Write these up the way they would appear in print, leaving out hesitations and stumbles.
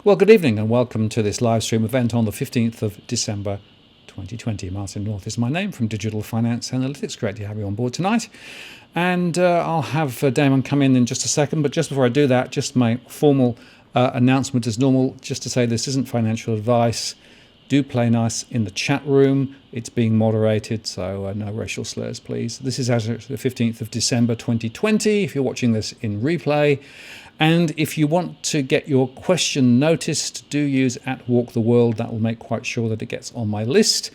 Well, good evening and welcome to this live stream event on the 15th of December 2020. Martin North is my name from Digital Finance Analytics. Great to have you on board tonight. And I'll have Damien come in just a second. But just before I do that, just my formal announcement as normal, just to say this isn't financial advice. Do play nice in the chat room. It's being moderated, so no racial slurs, please. This is as of the 15th of December 2020, if you're watching this in replay. And if you want to get your question noticed, do use @WalkTheWorld. That will make quite sure that it gets on my list.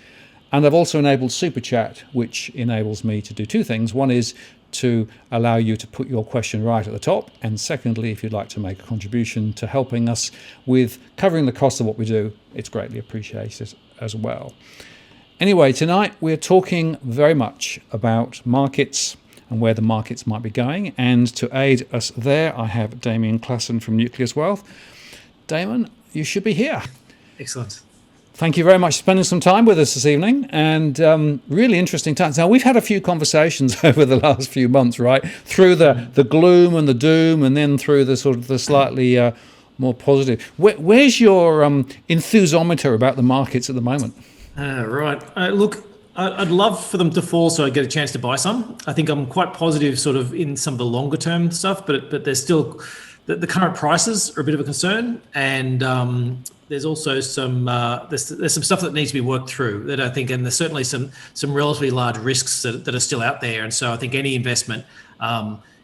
And I've also enabled Super Chat, which enables me to do two things. One is to allow you to put your question right at the top. And secondly, if you'd like to make a contribution to helping us with covering the cost of what we do, it's greatly appreciated as well. Anyway, tonight we're talking very much about markets and where the markets might be going. And to aid us there, I have Damien Klassen from Nucleus Wealth. Damien, you should be here. Excellent. Thank you very much for spending some time with us this evening, and really interesting times. Now, we've had a few conversations over the last few months, right? Through the gloom and the doom, and then through the sort of the slightly more positive. Where's your enthusiometer about the markets at the moment? Right. Look, I'd love for them to fall so I get a chance to buy some. I think I'm quite positive sort of in some of the longer term stuff, but there's still, the current prices are a bit of a concern. And there's also some, there's some stuff that needs to be worked through that I think, and there's certainly some relatively large risks that are still out there. And so I think any investment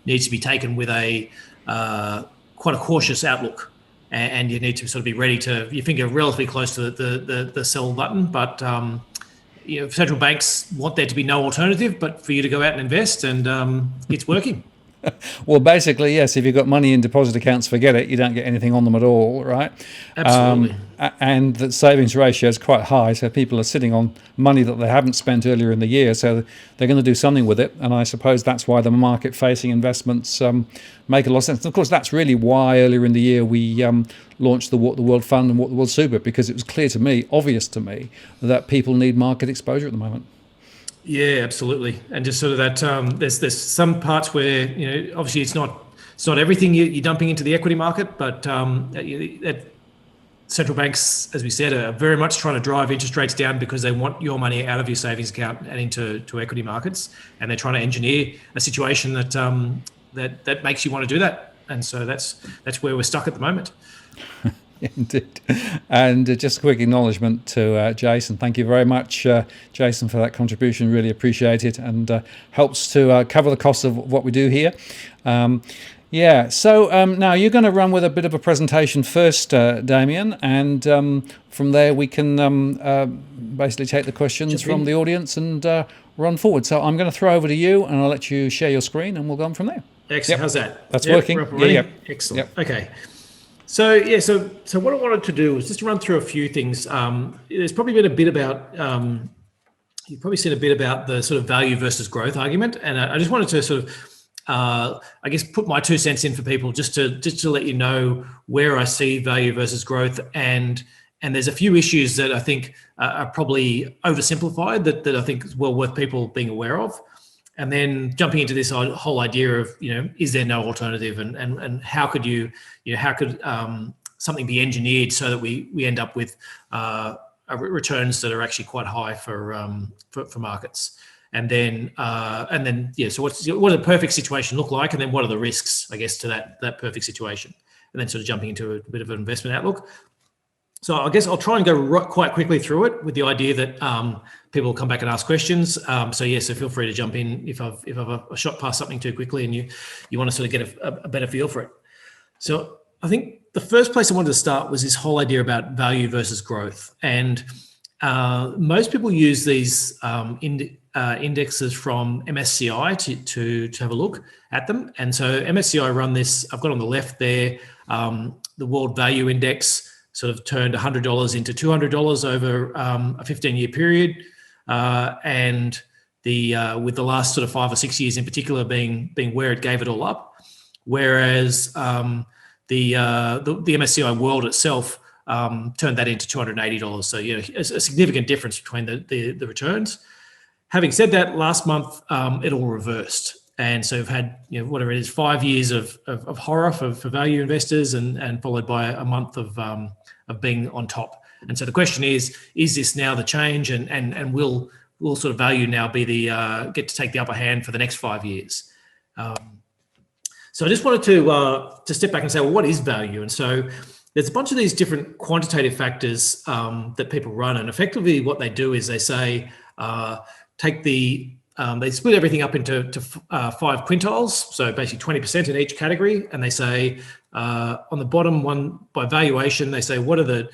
needs to be taken with a quite a cautious outlook. And you need to sort of be ready to, your finger relatively close to the sell button, but central banks want there to be no alternative but for you to go out and invest, and it's working. Well, basically, yes, if you've got money in deposit accounts, forget it. You don't get anything on them at all, right? Absolutely. And the savings ratio is quite high, so people are sitting on money that they haven't spent earlier in the year, so they're going to do something with it. And I suppose that's why the market-facing investments make a lot of sense. And of course, that's really why earlier in the year we launched the Walk the World Fund and Walk the World Super, because it was clear to me, obvious to me, that people need market exposure at the moment. Yeah, absolutely. And just sort of that, there's some parts where, obviously it's not everything you're dumping into the equity market, but that central banks, as we said, are very much trying to drive interest rates down because they want your money out of your savings account and into equity markets. And they're trying to engineer a situation that makes you want to do that. And so that's where we're stuck at the moment. Indeed. And just a quick acknowledgement to Jason. Thank you very much, Jason, for that contribution. Really appreciate it, and helps to cover the cost of what we do here. So now you're going to run with a bit of a presentation first, Damien, and from there we can basically take the questions from the audience and run forward. So I'm going to throw over to you, and I'll let you share your screen, and we'll go on from there. Excellent. Yep. How's that? That's working. Yeah. Excellent. Yep. Okay. So what I wanted to do was just to run through a few things. There's probably been a bit about, you've probably seen a bit about the sort of value versus growth argument. And I just wanted to sort of, put my 2 cents in for people just to let you know where I see value versus growth. And there's a few issues that I think are probably oversimplified that I think is well worth people being aware of. And then jumping into this whole idea of, is there no alternative, and how could something be engineered so that we end up with returns that are actually quite high for markets. And then so what does a perfect situation look like, and then what are the risks, I guess, to that perfect situation, and then sort of jumping into a bit of an investment outlook. So I guess I'll try and go quite quickly through it with the idea that people will come back and ask questions. So feel free to jump in if I've shot past something too quickly and you want to sort of get a better feel for it. So I think the first place I wanted to start was this whole idea about value versus growth. And most people use these indexes from MSCI to have a look at them. And so MSCI run this, I've got on the left there, the World Value Index sort of turned $100 into $200 over a 15-year period, and with the last sort of 5 or 6 years in particular being where it gave it all up, whereas the MSCI World itself turned that into $280. So a significant difference between the returns. Having said that, last month it all reversed, And so we've had, whatever it is, 5 years of horror for value investors, and followed by a month of being on top. And so the question is this now the change, and will sort of value now be the get to take the upper hand for the next 5 years? So I just wanted to step back and say, well, what is value? And so there's a bunch of these different quantitative factors that people run, and effectively what they do is they say they split everything up into 5 quintiles, so basically 20% in each category, and they say on the bottom one, by valuation, they say what are the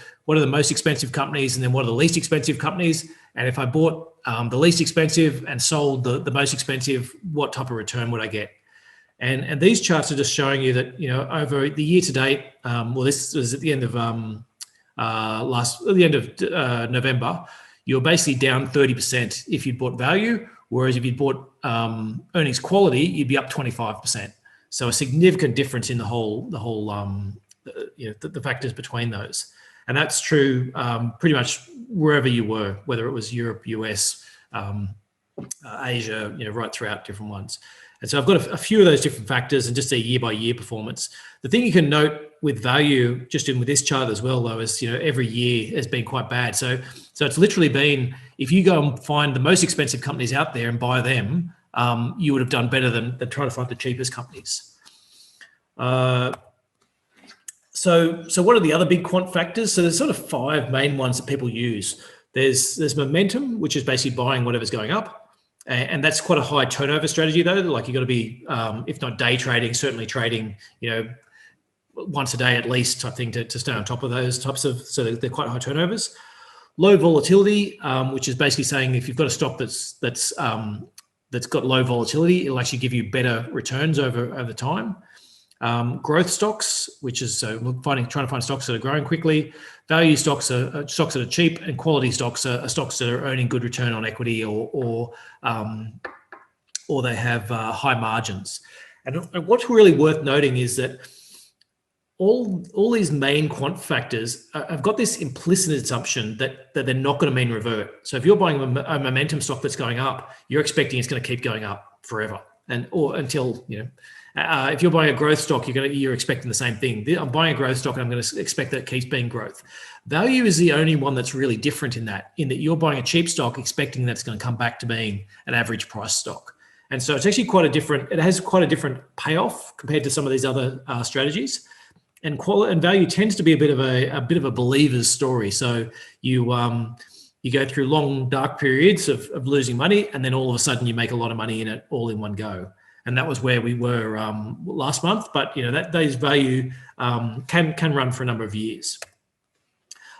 most expensive companies, and then what are the least expensive companies, and if I bought the least expensive and sold the most expensive, what type of return would I get? And these charts are just showing you that over the year to date, this was at the end of November, you're basically down 30% if you bought value, whereas if you bought earnings quality, you'd be up 25%. So a significant difference in the factors between those, and that's true pretty much wherever you were, whether it was Europe, US, Asia, right throughout different ones. And so I've got a few of those different factors and just a year-by-year performance. The thing you can note with value, just with this chart as well, though, is every year has been quite bad. So it's literally been, if you go and find the most expensive companies out there and buy them, you would have done better than trying to find the cheapest companies. So what are the other big quant factors? So there's sort of 5 main ones that people use. There's momentum, which is basically buying whatever's going up. And that's quite a high turnover strategy, though. Like you've got to be, if not day trading, certainly trading, once a day at least type thing to stay on top of those types of, so they're quite high turnovers. Low volatility, which is basically saying if you've got a stock that's got low volatility, it'll actually give you better returns over time. Growth stocks, which is trying to find stocks that are growing quickly. Value stocks are stocks that are cheap, and quality stocks are stocks that are earning good return on equity or they have high margins. And what's really worth noting is that all these main quant factors have got this implicit assumption that they're not going to mean revert. So if you're buying a momentum stock that's going up, you're expecting it's going to keep going up forever, or until if you're buying a growth stock, you're expecting the same thing. I'm buying a growth stock and I'm going to expect that it keeps being growth. Value is the only one that's really different in that you're buying a cheap stock expecting that it's going to come back to being an average price stock. And so it's actually it has quite a different payoff compared to some of these other strategies. And value tends to be a bit of a believer's story. So you go through long dark periods of losing money, and then all of a sudden you make a lot of money in it all in one go. And that was where we were last month. But those value can run for a number of years.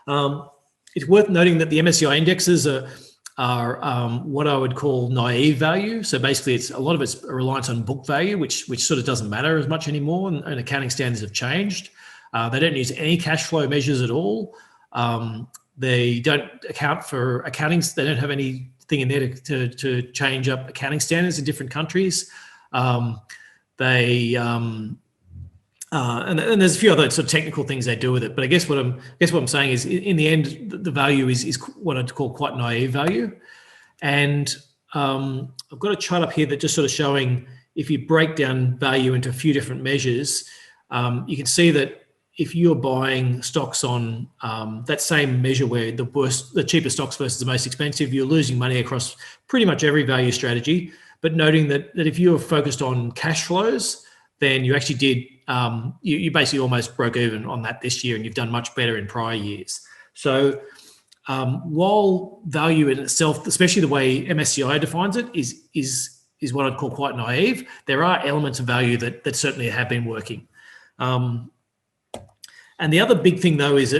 It's worth noting that the MSCI indexes are what I would call naive value. So basically, a lot of it's a reliance on book value, which sort of doesn't matter as much anymore, and accounting standards have changed. They don't use any cash flow measures at all. They don't account for accountings. They don't have anything in there to change up accounting standards in different countries. And there's a few other sort of technical things they do with it. But I guess what I'm saying is, in the end, the value is what I'd call quite naive value. And I've got a chart up here that just sort of showing, if you break down value into a few different measures, you can see that if you're buying stocks on that same measure where the cheapest stocks versus the most expensive, you're losing money across pretty much every value strategy. But noting that if you're focused on cash flows, then you actually did, you basically almost broke even on that this year, and you've done much better in prior years. So while value in itself, especially the way MSCI defines it, is what I'd call quite naive, there are elements of value that certainly have been working. And the other big thing, though, is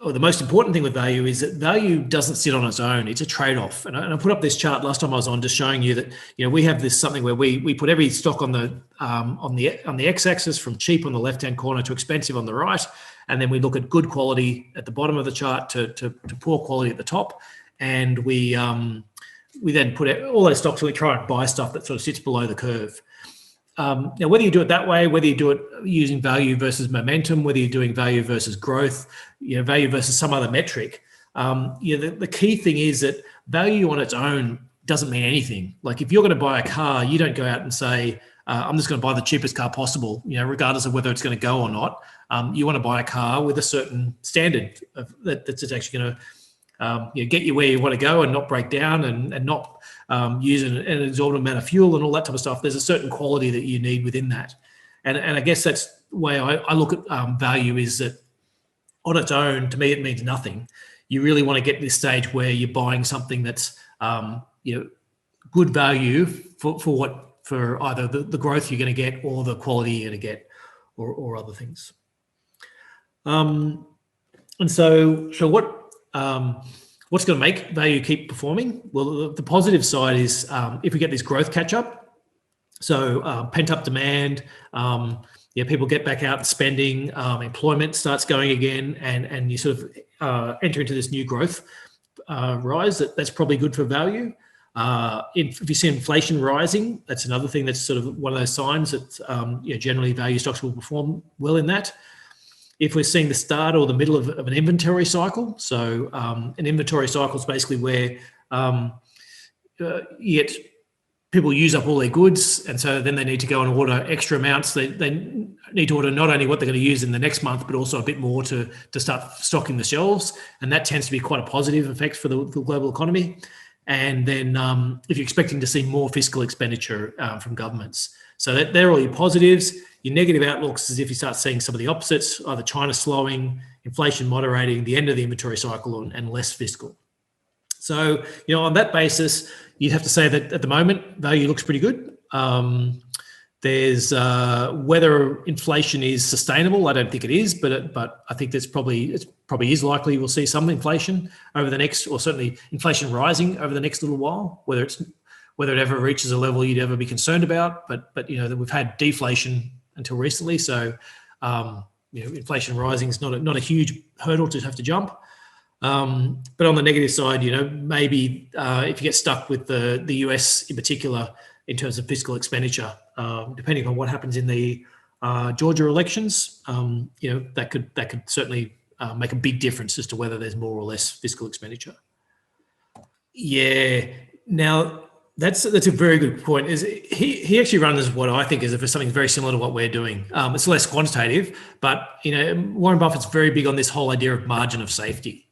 or the most important thing with value is that value doesn't sit on its own. It's a trade-off. And I put up this chart last time I was on, just showing you that we have this something where we put every stock on the x-axis, from cheap on the left-hand corner to expensive on the right, and then we look at good quality at the bottom of the chart to poor quality at the top, and we then put all those stocks, and we try and buy stuff that sort of sits below the curve. Now, whether you do it that way, whether you do it using value versus momentum, whether you're doing value versus growth, value versus some other metric, the key thing is that value on its own doesn't mean anything. Like if you're going to buy a car, you don't go out and say, I'm just going to buy the cheapest car possible, regardless of whether it's going to go or not. You want to buy a car with a certain standard that's actually going to get you where you want to go and not break down and not use an exorbitant amount of fuel and all that type of stuff. There's a certain quality that you need within that. And I guess that's the way I look at value, is that on its own, to me, it means nothing. You really want to get to this stage where you're buying something that's good value for either the growth you're going to get or the quality you're going to get, or other things. And so what's going to make value keep performing? Well, the positive side is if we get this growth catch up, so pent up demand, people get back out and spending, employment starts going again, and you sort of enter into this new growth rise. That's probably good for value. If you see inflation rising, that's another thing that's sort of one of those signs that generally value stocks will perform well in that. If we're seeing the start or the middle of an inventory cycle, so an inventory cycle is basically where you get people use up all their goods, and so then they need to go and order extra amounts. They need to order not only what they're going to use in the next month, but also a bit more to start stocking the shelves, and that tends to be quite a positive effect for the global economy. And then if you're expecting to see more fiscal expenditure from governments. So they're all your positives. Your negative outlooks is if you start seeing some of the opposites, either China slowing, inflation moderating, the end of the inventory cycle, and less fiscal. So, on that basis, you'd have to say that at the moment, value looks pretty good. There's whether inflation is sustainable, I don't think it is, but I think it probably is likely we'll see some inflation over the next, or certainly inflation rising over the next little while. Whether it ever reaches a level you'd ever be concerned about, but that we've had deflation until recently, so inflation rising is not a huge hurdle to have to jump. But on the negative side, maybe if you get stuck with the US in particular in terms of fiscal expenditure, depending on what happens in the Georgia elections, that could certainly make a big difference as to whether there's more or less fiscal expenditure. Yeah. Now that's a very good point. Is he actually runs what I think is something very similar to what we're doing. It's less quantitative, but Warren Buffett's very big on this whole idea of margin of safety.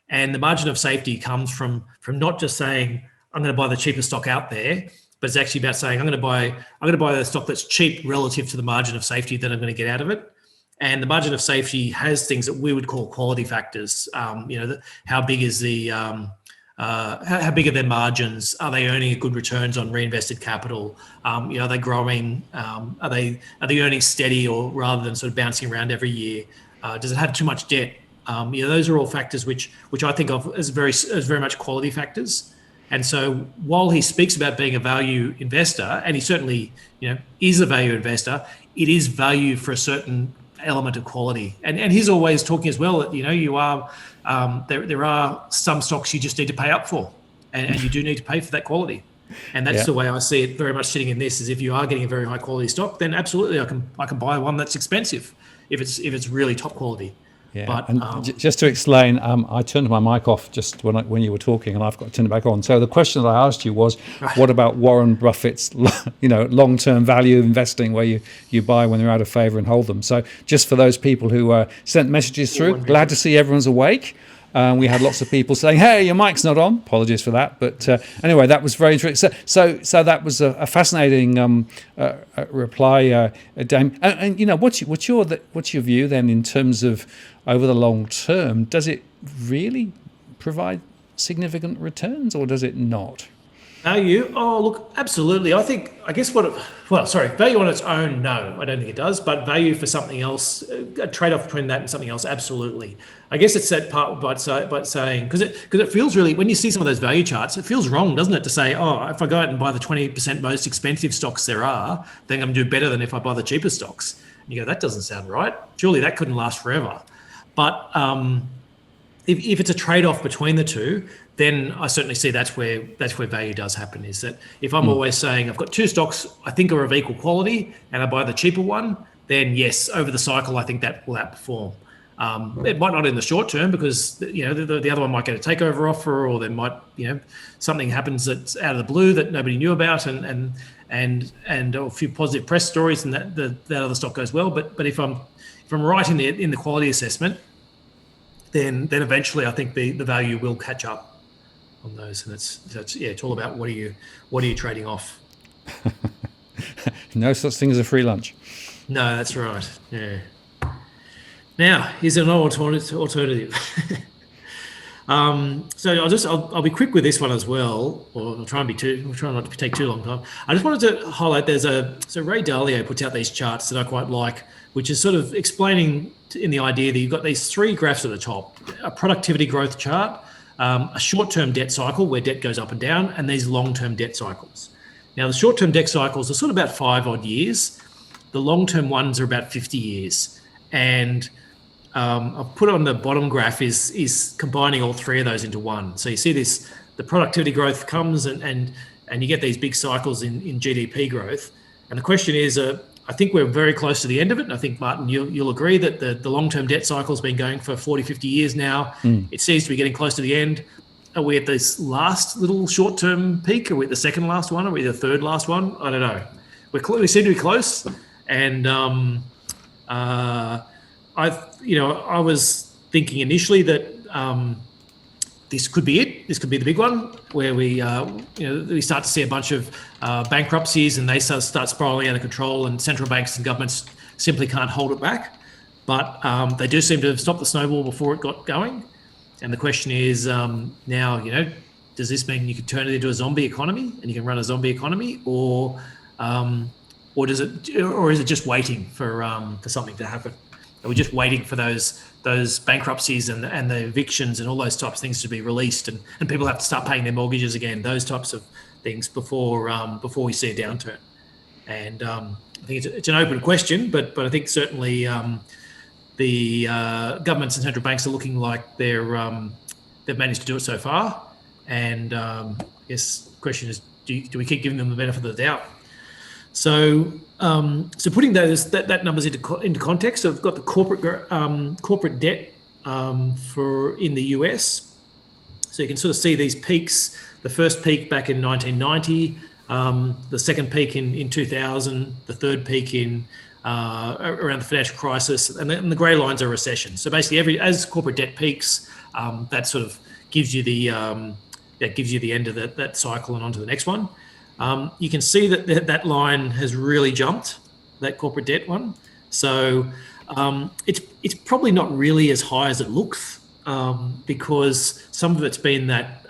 And the margin of safety comes from not just saying, I'm going to buy the cheapest stock out there, but it's actually about saying, I'm going to buy the stock that's cheap relative to the margin of safety that I'm going to get out of it. And the margin of safety has things that we would call quality factors. How big is how big are their margins? Are they earning good returns on reinvested capital? Are they growing? Are they earning steady, or rather than sort of bouncing around every year? Does it have too much debt? Those are all factors which I think of as very much quality factors. And so while he speaks about being a value investor, and he certainly is a value investor, it is value for a certain element of quality. And he's always talking as well that you are there are some stocks you just need to pay up for, and you do need to pay for that quality. And that's the way I see it very much sitting in this, is if you are getting a very high quality stock, then absolutely I can buy one that's expensive if it's really top quality. Yeah, but and just to explain, I turned my mic off just when you were talking, and I've got to turn it back on. So the question that I asked you was, what about Warren Buffett's, long-term value investing, where you buy when they're out of favour and hold them? So just for those people who sent messages through, glad to see everyone's awake. We had lots of people saying, "Hey, your mic's not on." Apologies for that, but anyway, that was very interesting. So that was a fascinating reply, Damien. And what's your view then in terms of over the long term? Does it really provide significant returns, or does it not? Value? Oh, look, absolutely. value on its own, no, I don't think it does. But value for something else, a trade-off between that and something else, absolutely. I guess it's that part by saying, because it feels really, when you see some of those value charts, it feels wrong, doesn't it, to say, oh, if I go out and buy the 20% most expensive stocks there are, then I'm going to do better than if I buy the cheapest stocks. And you go, that doesn't sound right. Surely that couldn't last forever. But if it's a trade-off between the two, then I certainly see that's where value does happen. Is that if I'm always saying I've got two stocks I think are of equal quality and I buy the cheaper one, then yes, over the cycle I think that will outperform. It might not in the short term because the other one might get a takeover offer, or there might something happens that's out of the blue that nobody knew about, and a few positive press stories, and that other stock goes well. But if I'm right in the quality assessment, then eventually I think the value will catch up on those, and it's all about what are you trading off. No such thing as a free lunch. No, that's right. Yeah. Now, here's an alternative. So I'll be quick with this one as well, or I'll try not to take too long time. I just wanted to highlight so Ray Dalio puts out these charts that I quite like, which is sort of explaining in the idea that you've got these three graphs at the top: a productivity growth chart, a short-term debt cycle where debt goes up and down, and these long-term debt cycles. Now, the short-term debt cycles are sort of about 5 odd years. The long-term ones are about 50 years, and I've put on the bottom graph is combining all three of those into one. So you see the productivity growth comes and you get these big cycles in GDP growth. And the question is, I think we're very close to the end of it. And I think, Martin, you'll agree that the long-term debt cycle has been going for 40, 50 years now. It seems to be getting close to the end. Are we at this last little short-term peak? Are we at the second last one? Are we the third last one? I don't know. We seem to be close. And I was thinking initially that this could be it. This could be the big one where we start to see a bunch of bankruptcies and they start spiraling out of control, and central banks and governments simply can't hold it back. But they do seem to have stopped the snowball before it got going. And the question is now, does this mean you could turn it into a zombie economy and you can run a zombie economy, or is it just waiting for something to happen? Are we just waiting for those bankruptcies and the evictions and all those types of things to be released, and people have to start paying their mortgages again, those types of things before we see a downturn? And I think it's an open question, but I think certainly the governments and central banks are looking like they've managed to do it so far. And I guess the question is, do we keep giving them the benefit of the doubt? So putting that numbers into context, I've got the corporate debt in the US. So you can sort of see these peaks. The first peak back in 1990, the second peak in 2000, the third peak in around the financial crisis, and the grey lines are recession. So basically, as corporate debt peaks, that sort of gives you the end of that cycle and onto the next one. You can see that line has really jumped, that corporate debt one. So it's probably not really as high as it looks, because some of it's been that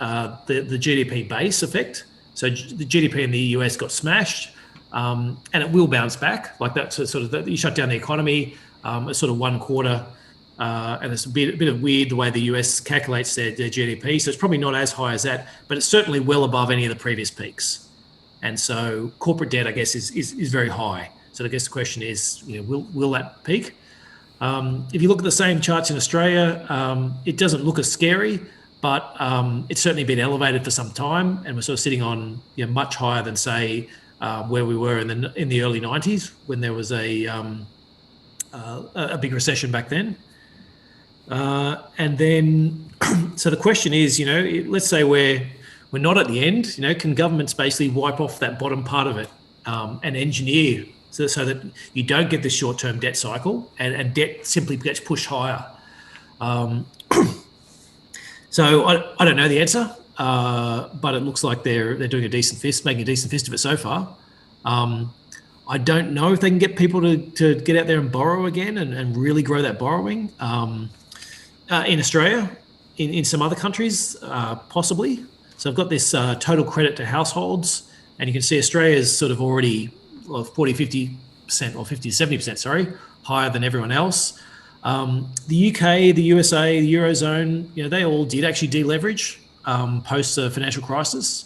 the GDP base effect. So the GDP in the US got smashed, and it will bounce back. Like that sort of you shut down the economy, it's sort of 1 quarter, and it's a bit of weird the way the US calculates their GDP. So it's probably not as high as that, but it's certainly well above any of the previous peaks. And so corporate debt, I guess, is very high. So I guess the question is, will that peak? If you look at the same charts in Australia, it doesn't look as scary, but it's certainly been elevated for some time, and we're sort of sitting on much higher than, say, where we were in the early 90s when there was a big recession back then. And then, so the question is, let's say we're not at the end. Can governments basically wipe off that bottom part of it and engineer so that you don't get this short-term debt cycle and debt simply gets pushed higher? So I don't know the answer, but it looks like they're doing making a decent fist of it so far. I don't know if they can get people to get out there and borrow again and really grow that borrowing. In Australia, in some other countries, possibly. So I've got this total credit to households, and you can see Australia's sort of already 40, 50% or 50 to 70%, sorry, higher than everyone else. The UK, the USA, the Eurozone, they all did actually deleverage post the financial crisis.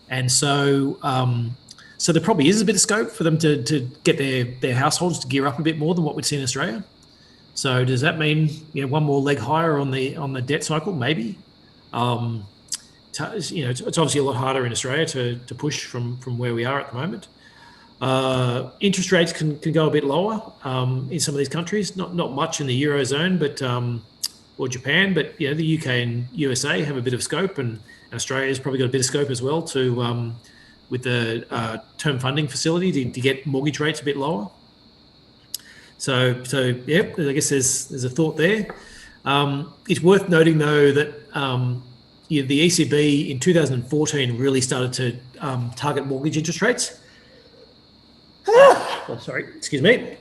And so there probably is a bit of scope for them to get their households to gear up a bit more than what we'd see in Australia. So does that mean one more leg higher on the debt cycle? Maybe. It's obviously a lot harder in Australia to push from where we are at the moment. Interest rates can go a bit lower in some of these countries. Not much in the Eurozone, but or Japan, but the UK and USA have a bit of scope, and Australia's probably got a bit of scope as well to with the term funding facility to get mortgage rates a bit lower. So yeah, I guess there's a thought there. It's worth noting though that the ECB in 2014 really started to target mortgage interest rates. Oh, sorry, excuse me.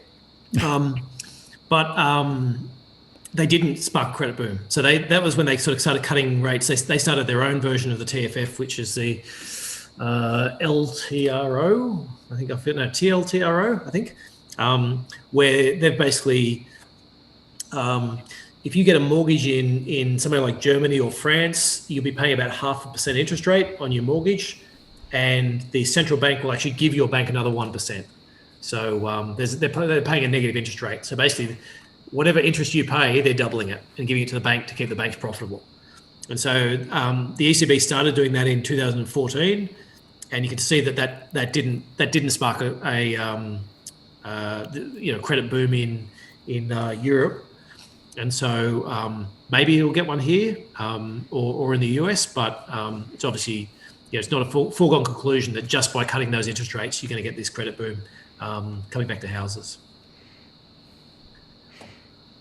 But they didn't spark a credit boom. So that was when they sort of started cutting rates. They started their own version of the TFF, which is the LTRO. I think TLTRO. I think where they've basically, if you get a mortgage in somewhere like Germany or France, you'll be paying about 0.5% interest rate on your mortgage, and the central bank will actually give your bank another 1%. So they're paying a negative interest rate. So basically, whatever interest you pay, they're doubling it and giving it to the bank to keep the banks profitable. And so the ECB started doing that in 2014, and you can see that didn't spark a credit boom in Europe. And so maybe it'll get one here or in the US, but it's obviously it's not a foregone conclusion that just by cutting those interest rates you're going to get this credit boom coming back to houses.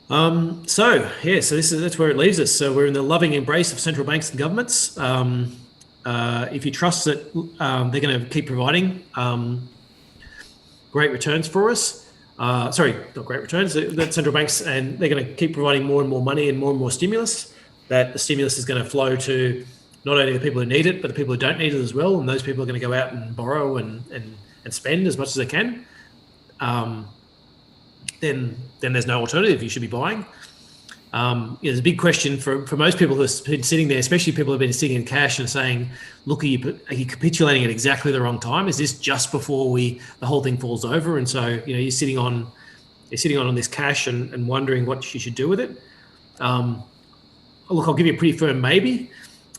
So that's where it leaves us. So we're in the loving embrace of central banks and governments. If you trust that they're going to keep providing great returns for us, sorry, not great returns, that central banks, and they're going to keep providing more and more money and more stimulus, that the stimulus is going to flow to not only the people who need it, but the people who don't need it as well. And those people are going to go out and borrow and spend as much as they can. Then there's no alternative. You should be buying. There's a big question for most people who've been sitting there, especially people who've been sitting in cash and saying, look, are you capitulating at exactly the wrong time? Is this just before the whole thing falls over? And so, you're sitting on this cash and wondering what you should do with it. Look, I'll give you a pretty firm maybe.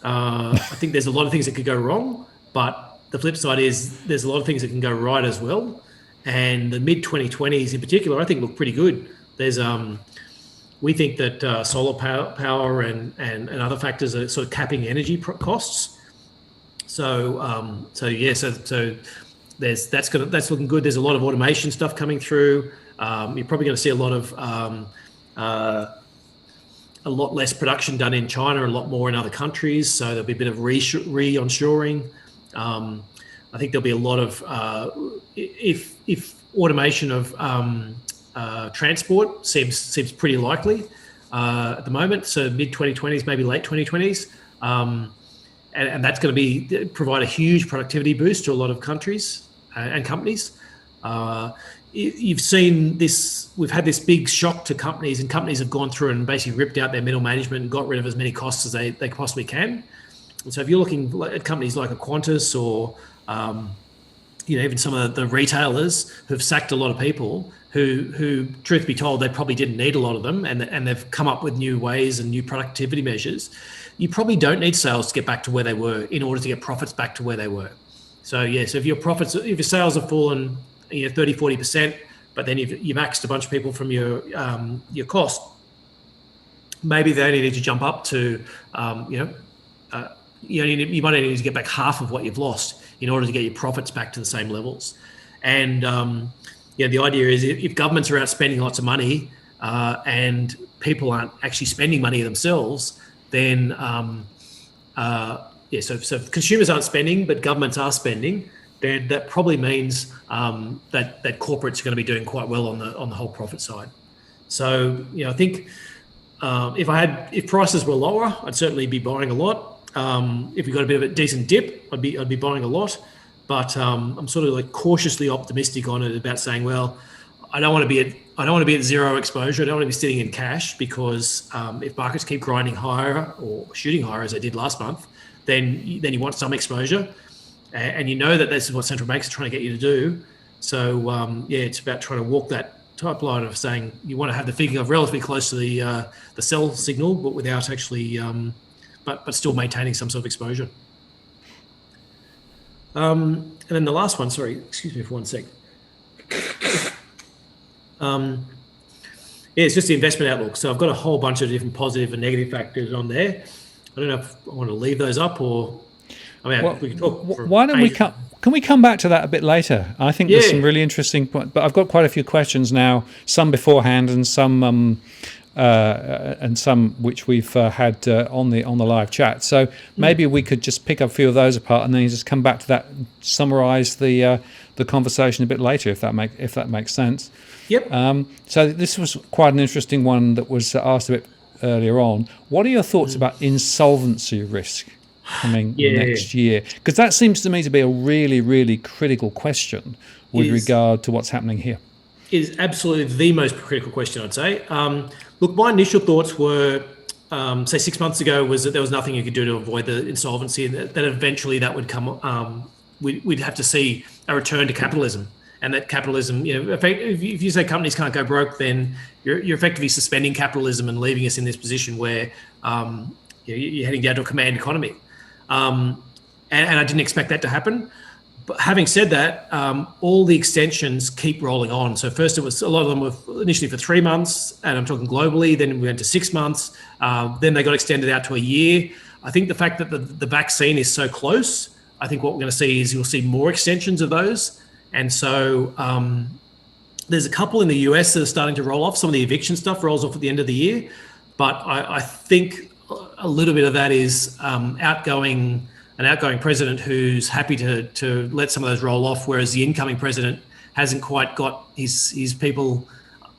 I think there's a lot of things that could go wrong, but the flip side is there's a lot of things that can go right as well. And the mid 2020s in particular, I think look pretty good. There's we think that solar power and other factors are sort of capping energy costs. So that's looking good. There's a lot of automation stuff coming through. You're probably going to see a lot of a lot less production done in China, a lot more in other countries. So there'll be a bit of re-onshoring. I think there'll be a lot of if automation of transport seems pretty likely at the moment. So mid 2020s, maybe late 2020s, and that's going to provide a huge productivity boost to a lot of countries and companies. You've seen this. We've had this big shock to companies, and companies have gone through and basically ripped out their middle management and got rid of as many costs as they possibly can. And so if you're looking at companies like a Qantas or even some of the retailers who've sacked a lot of people who, truth be told, they probably didn't need a lot of them, and they've come up with new ways and new productivity measures. You probably don't need sales to get back to where they were in order to get profits back to where they were. So if your sales have fallen 30-40%, but then you've axed a bunch of people from your cost, maybe they only need to jump up to you might only need to get back half of what you've lost in order to get your profits back to the same levels. And the idea is if governments are out spending lots of money and people aren't actually spending money themselves, then so if consumers aren't spending but governments are spending, then that probably means that corporates are going to be doing quite well on the whole profit side. So I think if prices were lower, I'd certainly be buying a lot. If we got a bit of a decent dip, I'd be buying a lot. But I'm sort of like cautiously optimistic on it about saying, well, I don't want to be at zero exposure. I don't want to be sitting in cash because if markets keep grinding higher or shooting higher as they did last month, then you want some exposure, and that this is what central banks are trying to get you to do. So it's about trying to walk that type line of saying you want to have the figure of relatively close to the sell signal, but without actually, but still maintaining some sort of exposure. And then the last one, sorry, excuse me for one sec. Yeah, it's just the investment outlook. So I've got a whole bunch of different positive and negative factors on there. I don't know if I want to leave those up or, I mean, Well, we can talk for why don't we ages. come? Can we come back to that a bit later? I think there's some Yeah. really interesting points, but I've got quite a few questions now. Some beforehand, and some which we've had on the live chat. So maybe we could just pick up a few of those apart, and then you just come back to that, summarise the conversation a bit later, if that makes sense. Yep. So this was quite an interesting one that was asked a bit earlier on. What are your thoughts about insolvency risk coming next year? Because that seems to me to be a really, really critical question with regard to what's happening here. It is absolutely the most critical question, I'd say. Look, my initial thoughts were, say 6 months ago, was that there was nothing you could do to avoid the insolvency, and that eventually that would come. We'd have to see a return to capitalism, and that capitalism, if you say companies can't go broke, then you're effectively suspending capitalism and leaving us in this position where you're heading down to a command economy. And I didn't expect that to happen. But having said that, all the extensions keep rolling on. So first it was, a lot of them were initially for 3 months, and I'm talking globally, then we went to 6 months, then they got extended out to a year. I think the fact that the vaccine is so close, I think what we're going to see is you'll see more extensions of those. And so there's a couple in the US that are starting to roll off. Some of the eviction stuff rolls off at the end of the year. But I think a little bit of that is an outgoing president who's happy to let some of those roll off, whereas the incoming president hasn't quite got his people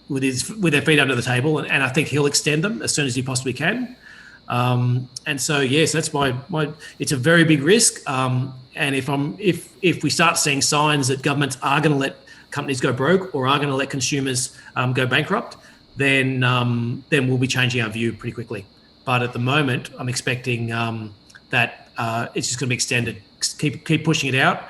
with their feet under the table, and I think he'll extend them as soon as he possibly can. And so yes, that's my. It's a very big risk. And if we start seeing signs that governments are going to let companies go broke or are going to let consumers go bankrupt, then we'll be changing our view pretty quickly. But at the moment, I'm expecting that it's just going to be extended. Keep pushing it out,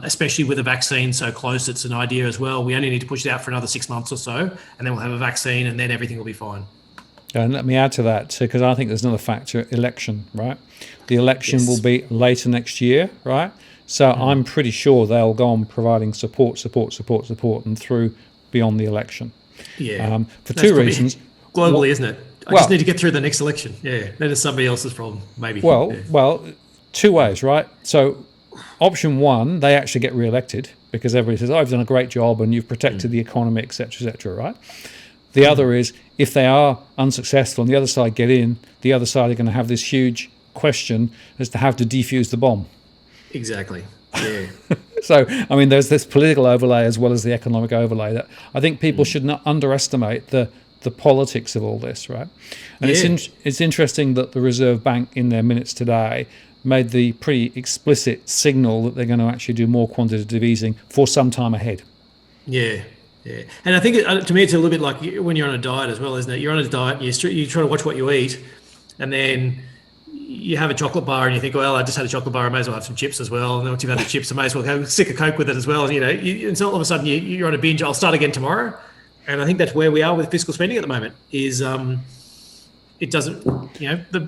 especially with the vaccine so close. It's an idea as well. We only need to push it out for another 6 months or so, and then we'll have a vaccine, and then everything will be fine. And let me add to that, because I think there's another factor: election. Right, the election will be later next year. Right, so I'm pretty sure they'll go on providing support, and through beyond the election. Yeah, for two reasons. Globally, isn't it? I just need to get through the next election. Yeah, that is somebody else's problem, maybe. Well, two ways, right? So, option one, they actually get re-elected because everybody says, "Oh, I've done a great job and you've protected the economy, etc., right? The other is, if they are unsuccessful and the other side get in, the other side are going to have this huge question as to how to defuse the bomb. Exactly. Yeah. So, I mean, there's this political overlay as well as the economic overlay that I think people should not underestimate the politics of all this, right? And it's interesting that the Reserve Bank in their minutes today made the pretty explicit signal that they're going to actually do more quantitative easing for some time ahead. Yeah. Yeah, and I think to me it's a little bit like when you're on a diet as well, isn't it? You're on a diet, and you try to watch what you eat, and then you have a chocolate bar, and you think, well, I just had a chocolate bar, I may as well have some chips as well. And then once you've had the chips, I may as well have a stick of Coke with it as well. And and so all of a sudden you're on a binge. I'll start again tomorrow, and I think that's where we are with fiscal spending at the moment. Is it doesn't,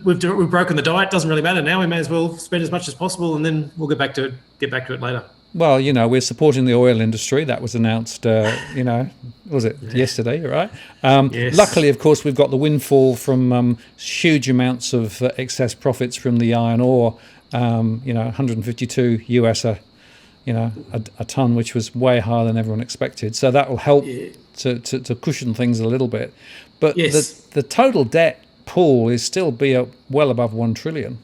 we've broken the diet. Doesn't really matter now. We may as well spend as much as possible, and then we'll get back to it later. Well, we're supporting the oil industry. That was announced, was it yesterday, right? Yes. Luckily, of course, we've got the windfall from huge amounts of excess profits from the iron ore, 152 US a ton, which was way higher than everyone expected. So that will help to cushion things a little bit. But the total debt pool is still well above 1 trillion.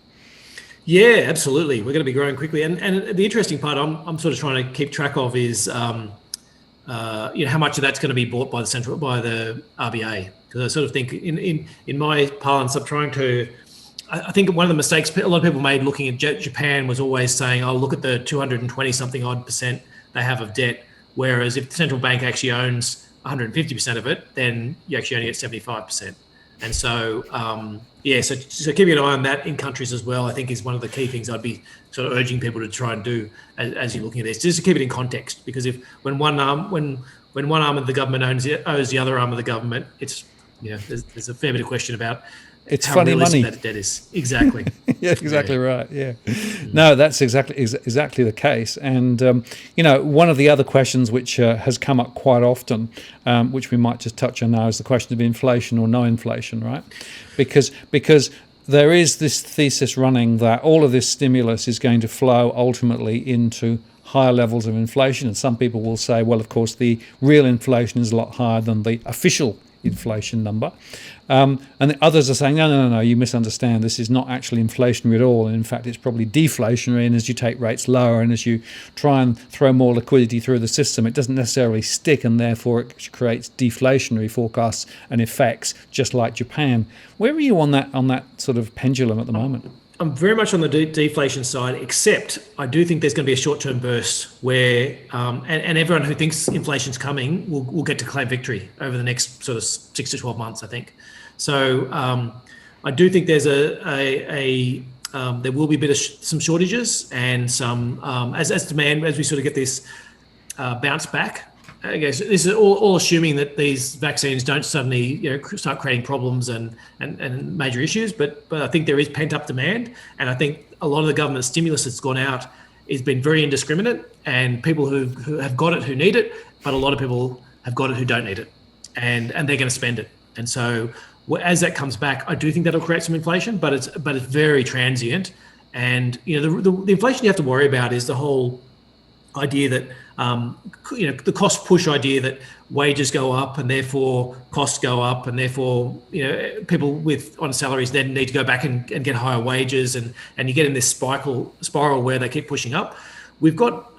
Yeah, absolutely. We're going to be growing quickly, and the interesting part I'm sort of trying to keep track of is, how much of that's going to be bought by the RBA. Because I sort of think in my parlance, I'm trying to. I think one of the mistakes a lot of people made looking at Japan was always saying, "Oh, look at the 220 something odd percent they have of debt." Whereas if the central bank actually owns 150% of it, then you actually only get 75%. And so, so keeping an eye on that in countries as well, I think is one of the key things I'd be sort of urging people to try and do as you're looking at this, just to keep it in context. Because when one arm of the government owes the other arm of the government, it's there's a fair bit of question about it's how funny realistic money. that debt is. Exactly. Yeah, exactly right. Yeah, no, that's exactly the case. And one of the other questions which has come up quite often, which we might just touch on now, is the question of inflation or no inflation, right? Because there is this thesis running that all of this stimulus is going to flow ultimately into higher levels of inflation, and some people will say, well, of course, the real inflation is a lot higher than the official inflation number. And the others are saying, no, you misunderstand. This is not actually inflationary at all. And in fact, it's probably deflationary. And as you take rates lower and as you try and throw more liquidity through the system, it doesn't necessarily stick, and therefore it creates deflationary forecasts and effects, just like Japan. Where are you on that sort of pendulum at the moment? I'm very much on the deflation side, except I do think there's going to be a short-term burst where, and everyone who thinks inflation's coming will get to claim victory over the next sort of 6 to 12 months, I think. So I do think there's there will be a bit of some shortages and some as demand, as we sort of get this bounce back. I guess this is all assuming that these vaccines don't suddenly start creating problems and major issues. But I think there is pent up demand, and I think a lot of the government stimulus that's gone out has been very indiscriminate, and people who have got it who need it, but a lot of people have got it who don't need it, and they're going to spend it. And so as that comes back, I do think that'll create some inflation, but it's very transient. And the inflation you have to worry about is the whole idea that the cost push idea that wages go up and therefore costs go up, and therefore people on salaries then need to go back and get higher wages, and you get in this spiral where they keep pushing up. We've got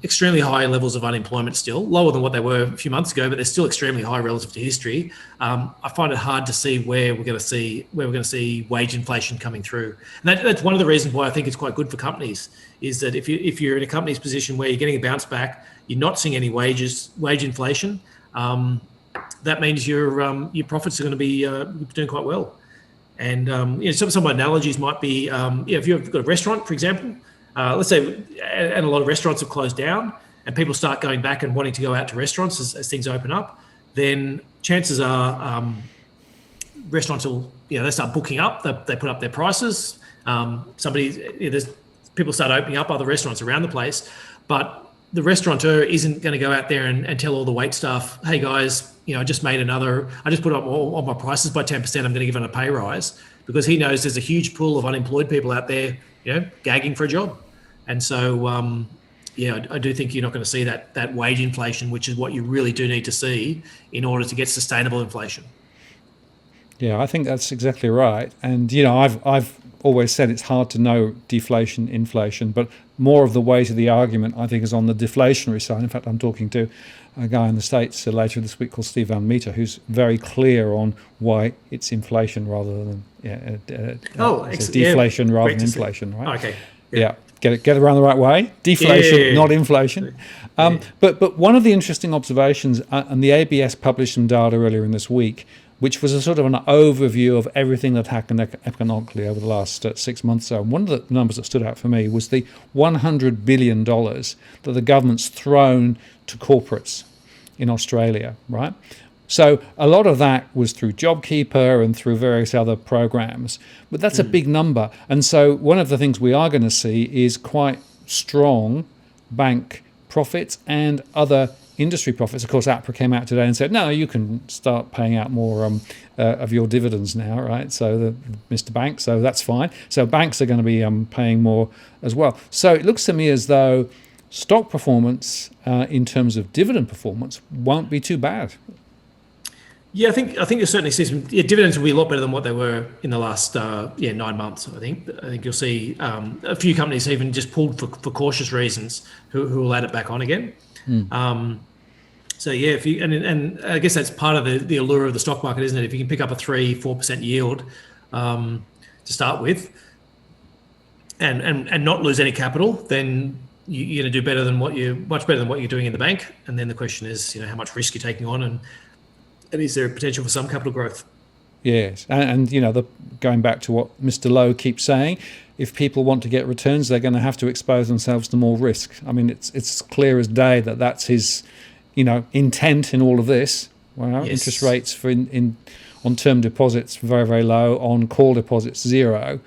extremely high levels of unemployment still, lower than what they were a few months ago, but they're still extremely high relative to history. I find it hard to see where we're going to see wage inflation coming through, and that's one of the reasons why I think it's quite good for companies. Is that if you're in a company's position where you're getting a bounce back, you're not seeing any wage inflation, that means your profits are going to be doing quite well. And some of my analogies might be if you've got a restaurant, for example. Let's say, and a lot of restaurants have closed down, and people start going back and wanting to go out to restaurants as things open up, then chances are restaurants will, they start booking up, they put up their prices. People start opening up other restaurants around the place, but the restaurateur isn't going to go out there and tell all the wait staff, hey guys, I just put up all my prices by 10%, I'm going to give them a pay rise, because he knows there's a huge pool of unemployed people out there, gagging for a job. And so, I do think you're not going to see that wage inflation, which is what you really do need to see in order to get sustainable inflation. Yeah, I think that's exactly right. And, I've always said it's hard to know deflation, inflation, but more of the weight of the argument, I think, is on the deflationary side. In fact, I'm talking to a guy in the States later this week called Steve Van Meter, who's very clear on why it's inflation rather than deflation rather than inflation, right? Okay. Yeah. Get it around the right way. Deflation, not inflation. But one of the interesting observations, and the ABS published some data earlier in this week, which was a sort of an overview of everything that happened economically over the last 6 months. So one of the numbers that stood out for me was the $100 billion that the government's thrown to corporates in Australia, right? So a lot of that was through JobKeeper and through various other programs, but that's a big number. And so one of the things we are going to see is quite strong bank profits and other industry profits. Of course, APRA came out today and said, no, you can start paying out more of your dividends now, right? So Mr. Bank, so that's fine. So banks are going to be paying more as well. So it looks to me as though stock performance in terms of dividend performance won't be too bad. Yeah, I think you'll certainly see some dividends will be a lot better than what they were in the last 9 months. I think you'll see a few companies even just pulled for cautious reasons who will add it back on again. So yeah, if you and I guess that's part of the allure of the stock market, isn't it? If you can pick up a 3-4% yield to start with, and not lose any capital, then you're going to do much better than what you're doing in the bank. And then the question is, how much risk you're taking on, and is there a potential for some capital growth? Yes, and going back to what Mr. Lowe keeps saying, if people want to get returns, they're going to have to expose themselves to more risk. I mean, it's clear as day that's his, intent in all of this. Well, yes. Interest rates on term deposits very, very low, on call deposits 0.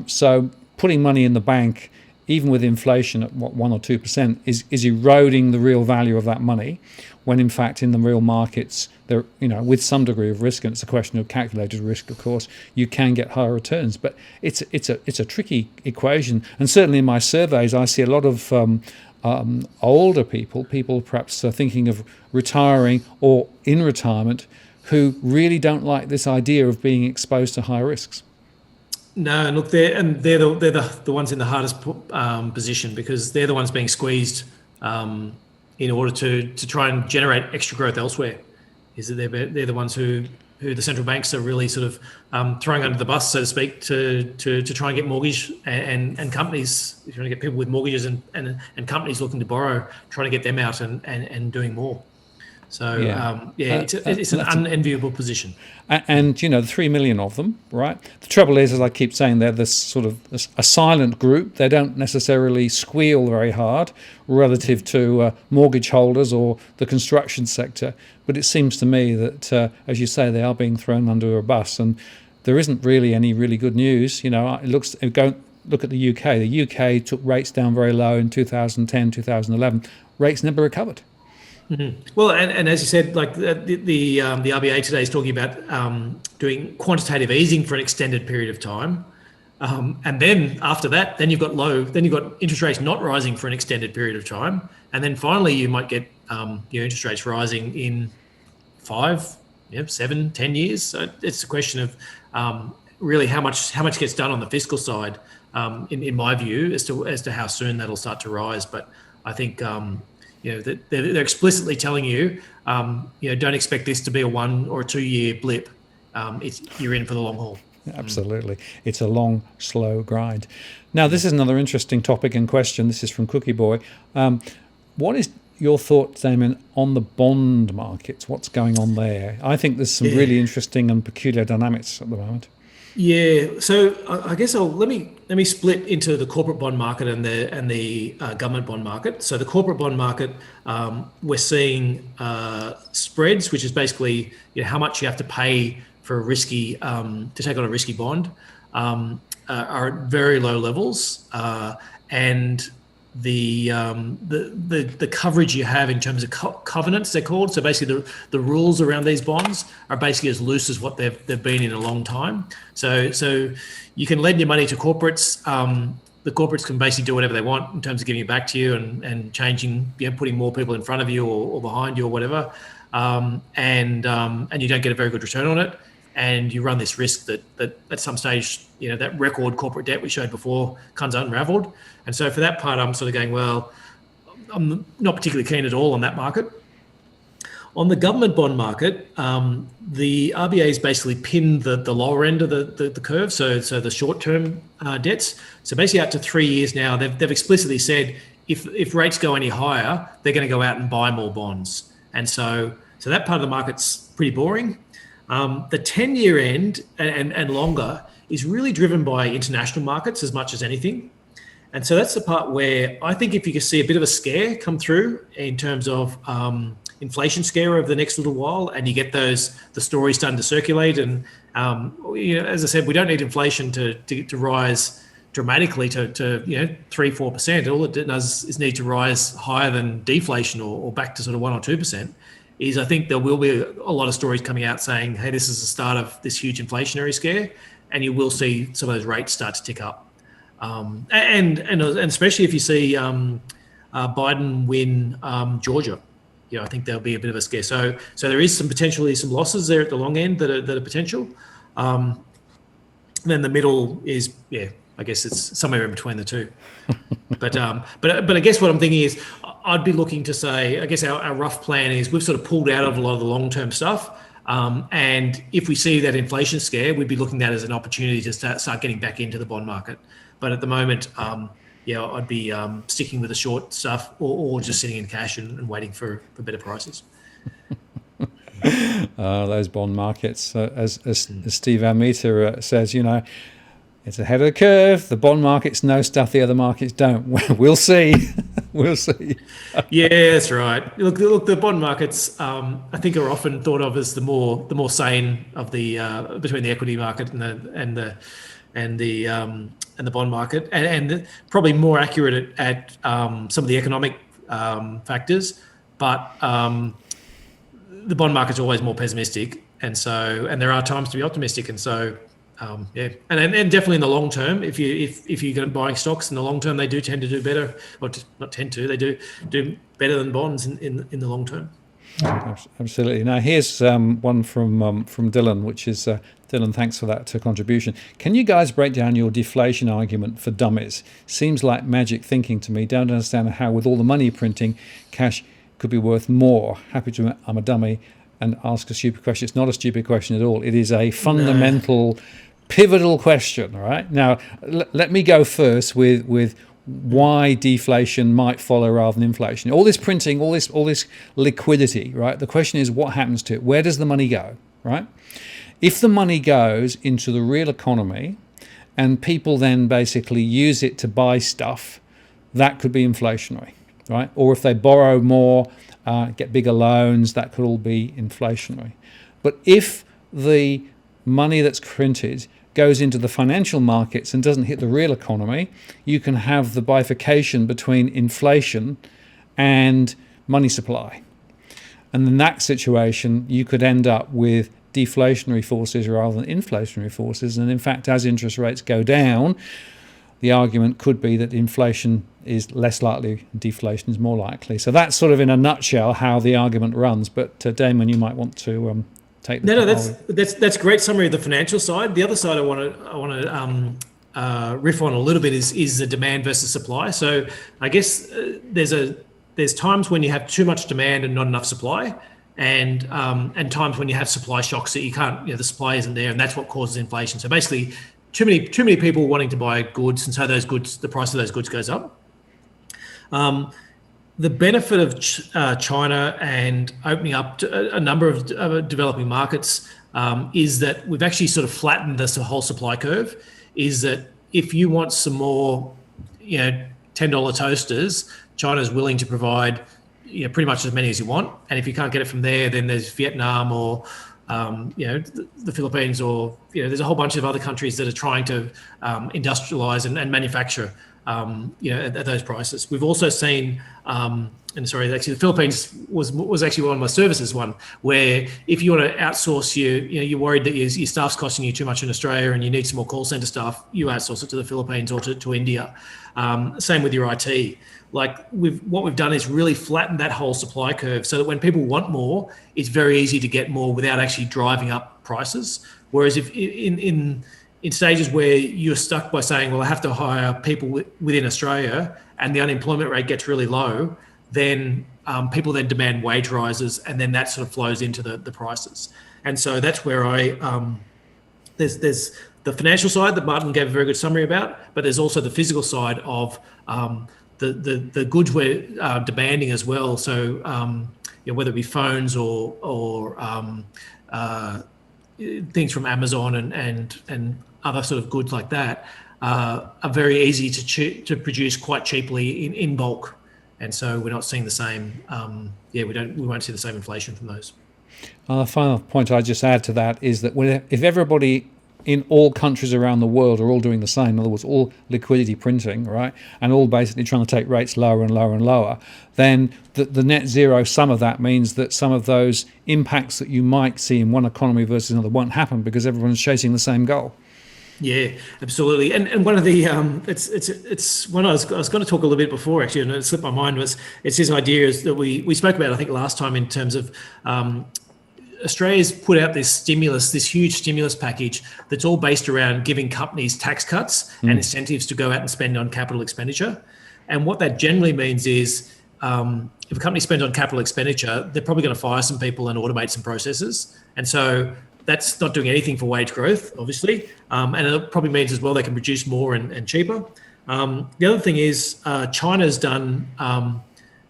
So putting money in the bank, even with inflation at 1 or 2%, is eroding the real value of that money, when in fact in the real markets, there, with some degree of risk, and it's a question of calculated risk, of course, you can get higher returns. But it's a tricky equation, and certainly in my surveys, I see a lot of older people perhaps thinking of retiring or in retirement, who really don't like this idea of being exposed to high risks. No, and look, they're the ones in the hardest position, because they're the ones being squeezed in order to try and generate extra growth elsewhere. Is that they're the ones who the central banks are really sort of throwing under the bus, so to speak, to try and get mortgage and companies, trying to get people with mortgages and companies looking to borrow, trying to get them out and doing more. So it's an unenviable position. And the 3 million of them, right? The trouble is, as I keep saying, they're this sort of a silent group. They don't necessarily squeal very hard relative to mortgage holders or the construction sector. But it seems to me that, as you say, they are being thrown under a bus, and there isn't really any really good news. Look at the UK. The UK took rates down very low in 2010, 2011. Rates never recovered. Mm-hmm. Well, and as you said, like the RBA today is talking about doing quantitative easing for an extended period of time, and then after that, then you've got interest rates not rising for an extended period of time, and then finally you might get your interest rates rising in 5, 7, 10 years. So it's a question of really how much gets done on the fiscal side, in my view, as to how soon that'll start to rise. But I think. They're explicitly telling you, don't expect this to be a 1 or 2 year blip. You're in for the long haul. Absolutely. It's a long, slow grind. Now, this is another interesting topic and question. This is from Cookie Boy. What is your thoughts, Damien, on the bond markets? What's going on there? I think there's some really interesting and peculiar dynamics at the moment. Yeah, so I guess let me split into the corporate bond market and the government bond market. So the corporate bond market, we're seeing spreads, which is basically how much you have to pay for to take on a risky bond, are at very low levels, and the coverage you have in terms of covenants, they're called. So basically the rules around these bonds are basically as loose as what they've been in a long time. So you can lend your money to corporates. The corporates can basically do whatever they want in terms of giving it back to you and changing, putting more people in front of you or behind you or whatever. And you don't get a very good return on it. And you run this risk that at some stage, that record corporate debt we showed before comes unraveled. And so for that part, I'm sort of going, well, I'm not particularly keen at all on that market. On the government bond market, the RBA's basically pinned the lower end of the curve, so the short-term debts. So basically out to 3 years now, they've explicitly said if rates go any higher, they're going to go out and buy more bonds. And so that part of the market's pretty boring. The 10-year end and longer is really driven by international markets as much as anything. And so that's the part where I think if you can see a bit of a scare come through in terms of inflation scare over the next little while, and you get the stories starting to circulate, and as I said, we don't need inflation to rise dramatically to 3-4%. All it does is need to rise higher than deflation or back to sort of 1 or 2%. I think there will be a lot of stories coming out saying, hey, this is the start of this huge inflationary scare, and you will see some of those rates start to tick up. And especially if you see Biden win Georgia, I think there'll be a bit of a scare. So there is potentially some losses there at the long end that are potential. Then the middle is, I guess it's somewhere in between the two. But I guess what I'm thinking is I'd be looking to say, I guess our rough plan is we've sort of pulled out of a lot of the long-term stuff. And if we see that inflation scare, we'd be looking at that as an opportunity to start getting back into the bond market. But at the moment, I'd be sticking with the short stuff or just sitting in cash and waiting for better prices. Those bond markets, as Steve Almeida says, it's ahead of the curve. The bond markets know stuff the other markets don't. We'll see. We'll see. Yeah, that's right. Look, the bond markets, I think, are often thought of as the more sane of the between the equity market and the bond market, and probably more accurate at some of the economic factors. But the bond market's always more pessimistic, and there are times to be optimistic, and so. Yeah, and definitely in the long term, if you're going to buying stocks in the long term, they do tend to do better, or not tend to, they do better than bonds in the long term. Absolutely. Now here's one from Dylan, which is Dylan. Thanks for that contribution. Can you guys break down your deflation argument for dummies? Seems like magic thinking to me. Don't understand how, with all the money printing, cash could be worth more. Happy to admit I'm a dummy and ask a stupid question. It's not a stupid question at all. It is a fundamental, pivotal question. All right. Now let me go first with why deflation might follow rather than inflation. All this printing, all this liquidity, right? The question is, what happens to it? Where does the money go, right? If the money goes into the real economy and people then basically use it to buy stuff, that could be inflationary, right? Or if they borrow more, get bigger loans, that could all be inflationary. But if the money that's printed goes into the financial markets and doesn't hit the real economy, you can have the bifurcation between inflation and money supply. And in that situation, you could end up with deflationary forces rather than inflationary forces. And in fact, as interest rates go down, the argument could be that inflation is less likely, deflation is more likely. So that's sort of in a nutshell how the argument runs. But Damien, you might want to No, that's a great summary of the financial side. The other side I want to riff on a little bit is the demand versus supply. So I guess there's times when you have too much demand and not enough supply, and times when you have supply shocks that you can't, the supply isn't there, and that's what causes inflation. So basically, too many people wanting to buy goods, and so the price of those goods goes up. The benefit of China and opening up to a number of developing markets is that we've actually sort of flattened this whole supply curve. Is that if you want some more, $10 toasters, China's willing to provide, pretty much as many as you want. And if you can't get it from there, then there's Vietnam or, the Philippines, or there's a whole bunch of other countries that are trying to industrialize and manufacture. At those prices. We've also seen, the Philippines was actually one of my services one, where if you want to outsource you're worried that your staff's costing you too much in Australia and you need some more call center staff, you outsource it to the Philippines or to India. Same with your IT. What we've done is really flattened that whole supply curve so that when people want more, it's very easy to get more without actually driving up prices. Whereas if in stages where you're stuck by saying, well, I have to hire people within Australia and the unemployment rate gets really low, then people then demand wage rises, and then that sort of flows into the prices. And so that's where there's the financial side that Martin gave a very good summary about, but there's also the physical side of the goods we're demanding as well. So whether it be phones or things from Amazon and other sort of goods like that are very easy to produce quite cheaply in bulk, and so we're not seeing the same. We won't see the same inflation from those. The final point I just add to that is that if everybody in all countries around the world are all doing the same, in other words, all liquidity printing, right, and all basically trying to take rates lower and lower and lower, then the net zero sum of that means that some of those impacts that you might see in one economy versus another won't happen because everyone's chasing the same goal. Yeah, absolutely. And one of the it's one I was going to talk a little bit before actually, and it slipped my mind, was it's this idea is that we spoke about, I think, last time, in terms of Australia's put out this huge stimulus package that's all based around giving companies tax cuts and incentives to go out and spend on capital expenditure. And what that generally means is if a company spends on capital expenditure, they're probably going to fire some people and automate some processes. And so that's not doing anything for wage growth, obviously. And it probably means as well they can produce more and cheaper. The other thing is China's done,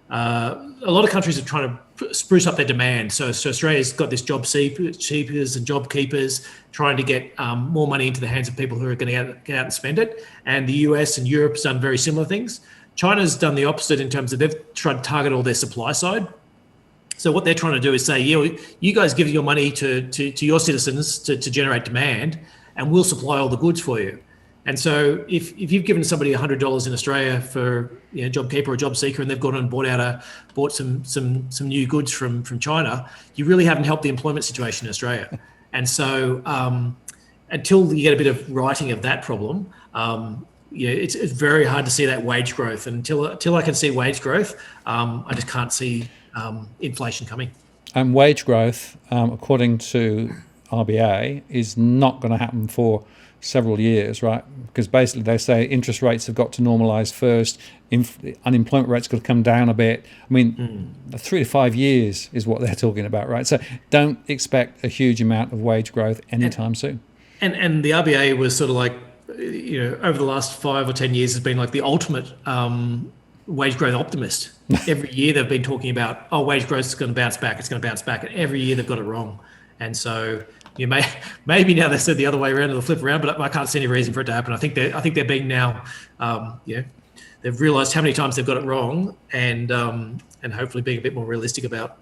a lot of countries are trying to spruce up their demand. So Australia's got this job seekers and job keepers trying to get more money into the hands of people who are going to get out and spend it. And the US and Europe's done very similar things. China's done the opposite in terms of they've tried to target all their supply side. So what they're trying to do is say, you guys give your money to your citizens to generate demand, and we'll supply all the goods for you. And so if you've given somebody $100 in Australia for JobKeeper or JobSeeker, and they've gone and bought some new goods from China, you really haven't helped the employment situation in Australia. And so until you get a bit of righting of that problem, it's very hard to see that wage growth. And until I can see wage growth, I just can't see inflation coming. And wage growth, according to RBA, is not going to happen for several years, right? Because basically they say interest rates have got to normalise first, unemployment rates could come down a bit. I mean, 3 to 5 years is what they're talking about, right? So don't expect a huge amount of wage growth anytime soon. And the RBA was sort of like, over the last 5 or 10 years has been like the ultimate wage growth optimist. Every year they've been talking about, wage growth is going to bounce back, and every year they've got it wrong. And so maybe now they said the other way around, it'll flip around, but I can't see any reason for it to happen. I think they're being now, they've realised how many times they've got it wrong, and hopefully being a bit more realistic about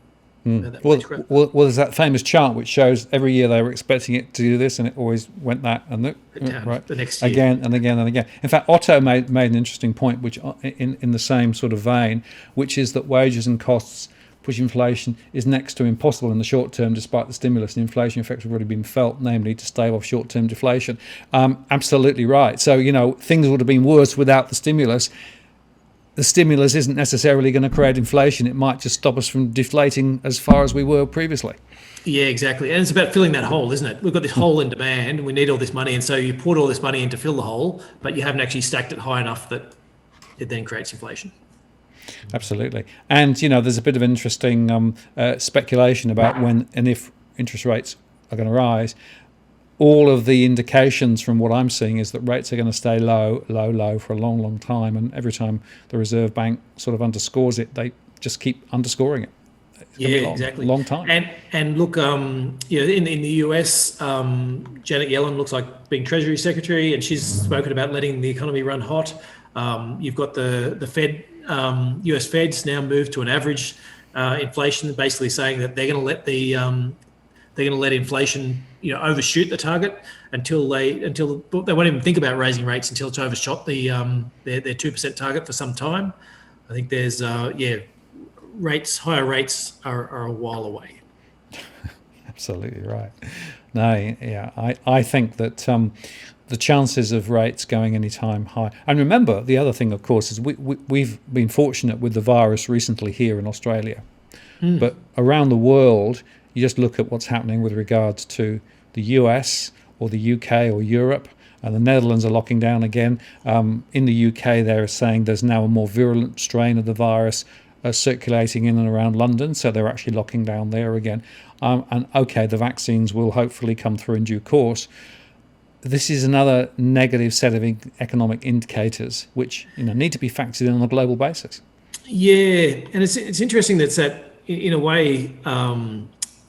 that wage growth. Well, there's that famous chart which shows every year they were expecting it to do this, and it always went that and right the next year. Again and again and again. In fact, Otto made an interesting point, which in the same sort of vein, which is that wages and costs push inflation is next to impossible in the short term, despite the stimulus and inflation effects have already been felt, namely to stave off short-term deflation. Absolutely right. So, things would have been worse without the stimulus. The stimulus isn't necessarily going to create inflation. It might just stop us from deflating as far as we were previously. Yeah, exactly. And it's about filling that hole, isn't it? We've got this hole in demand, and we need all this money. And so you poured all this money in to fill the hole, but you haven't actually stacked it high enough that it then creates inflation. Absolutely. And, there's a bit of interesting speculation about when and if interest rates are going to rise. All of the indications from what I'm seeing is that rates are going to stay low for a long, long time. And every time the Reserve Bank sort of underscores it, they just keep underscoring it. Exactly. Long time. And look, in the US, Janet Yellen looks like being Treasury Secretary, and she's spoken about letting the economy run hot. You've got the Fed, US Fed's now moved to an average inflation, basically saying that they're going to let inflation overshoot the target until they won't even think about raising rates until it's overshot their 2% target for some time. I think there's higher rates are a while away. Absolutely right. No, yeah, I think that the chances of rates going any time high. And remember, the other thing, of course, is we've been fortunate with the virus recently here in Australia. But around the world, you just look at what's happening with regards to the US or the UK or Europe, and the Netherlands are locking down again. In the UK, they're saying there's now a more virulent strain of the virus circulating in and around London, so they're actually locking down there again. And okay, the vaccines will hopefully come through in due course. This is another negative set of economic indicators which need to be factored in on a global basis. Yeah, and it's interesting that in a way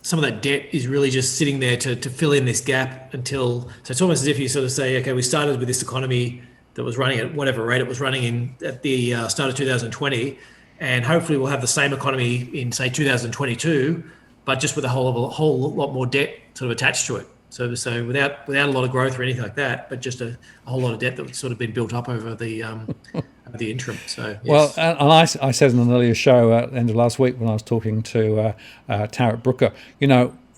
some of that debt is really just sitting there to fill in this gap so it's almost as if you sort of say, okay, we started with this economy that was running at whatever rate it was running in at the start of 2020, and hopefully we'll have the same economy in, say, 2022, but just with a whole lot more debt sort of attached to it. So without a lot of growth or anything like that, but just a whole lot of debt that's sort of been built up over the interim. So yes. Well, and I said in an earlier show at the end of last week when I was talking to Tarek Brooker,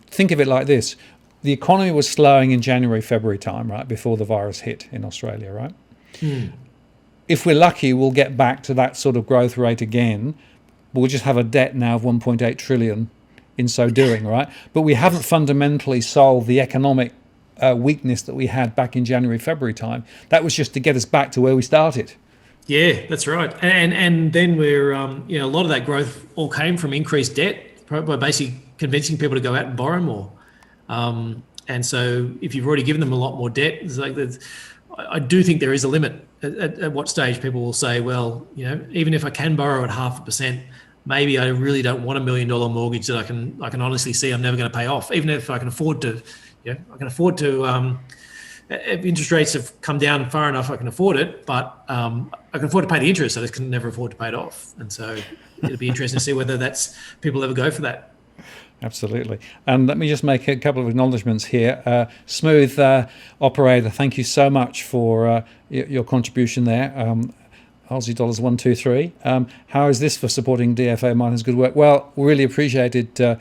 think of it like this: the economy was slowing in January, February time, right before the virus hit in Australia, right? If we're lucky, we'll get back to that sort of growth rate again. We'll just have a debt now of 1.8 trillion. In so doing, right? But we haven't fundamentally solved the economic weakness that we had back in January, February time. That was just to get us back to where we started. Yeah, that's right. And then we're, a lot of that growth all came from increased debt by basically convincing people to go out and borrow more. And so if you've already given them a lot more debt, I do think there is a limit at what stage people will say, well, even if I can borrow at 0.5%, maybe I really don't want $1 million mortgage that I can honestly see I'm never going to pay off. Even if I can afford to, if interest rates have come down far enough, I can afford it, but I can afford to pay the interest. I just can never afford to pay it off. And so it'll be interesting to see whether that's people ever go for that. Absolutely. And let me just make a couple of acknowledgements here. Smooth operator, thank you so much for your contribution there. Aussie dollars 123. How is this for supporting DFA miners? Good work. Well, really appreciated,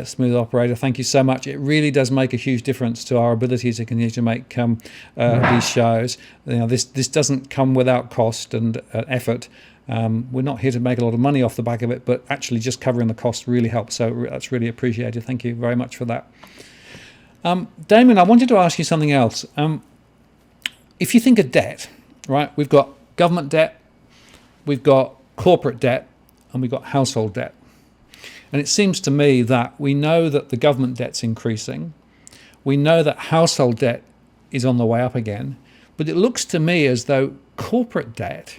Smooth operator. Thank you so much. It really does make a huge difference to our ability to continue to make these shows. This doesn't come without cost and effort. We're not here to make a lot of money off the back of it, but actually just covering the cost really helps. So that's really appreciated. Thank you very much for that. Damien, I wanted to ask you something else. If you think of debt, right, we've got government debt, we've got corporate debt, and we've got household debt. And it seems to me that we know that the government debt's increasing. We know that household debt is on the way up again. But it looks to me as though corporate debt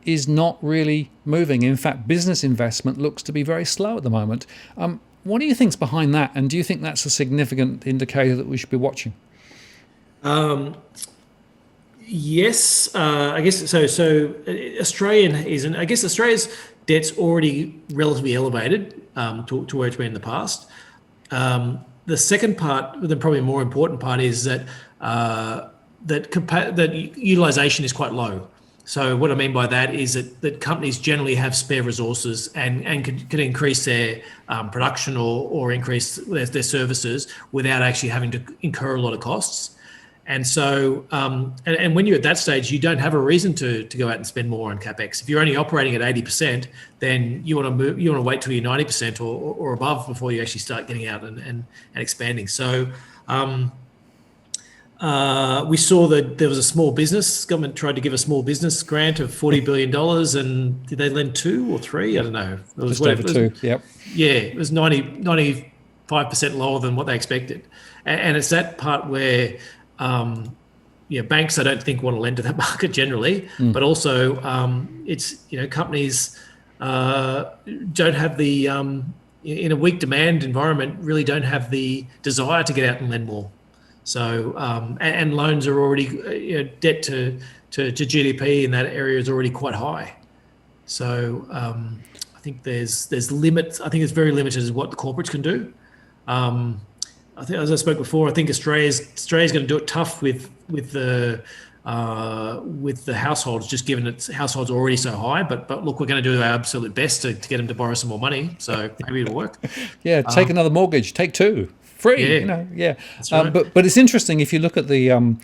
is not really moving. In fact, business investment looks to be very slow at the moment. What do you think's behind that? And do you think that's a significant indicator that we should be watching? Yes, I guess so. So Australian isn't. I guess Australia's debt's already relatively elevated to where it's been in the past. The second part, the probably more important part, is that that utilisation is quite low. So what I mean by that is that companies generally have spare resources and can increase their production or increase their services without actually having to incur a lot of costs. And so, and when you're at that stage, you don't have a reason to go out and spend more on capex. If you're only operating at 80%, then you want to move. You want to wait till you're 90% or above before you actually start getting out and expanding. So, we saw that there was a small business. Government tried to give a small business grant of $40 billion, and did they lend 2 or 3? I don't know. It was just over 2. Yep. Yeah, it was 95% lower than what they expected, and it's that part where. Banks I don't think want to lend to that market generally, but also it's companies don't have the in a weak demand environment really don't have the desire to get out and lend more. So and loans are already debt to GDP in that area is already quite high. So I think there's limits. I think it's very limited as what the corporates can do. I think, as I spoke before, I think Australia's going to do it tough with the households, just given its households are already so high. But look, we're going to do our absolute best to get them to borrow some more money. So maybe it'll work. Yeah, take another mortgage, take 2, free. Yeah, that's right. But it's interesting if you look at the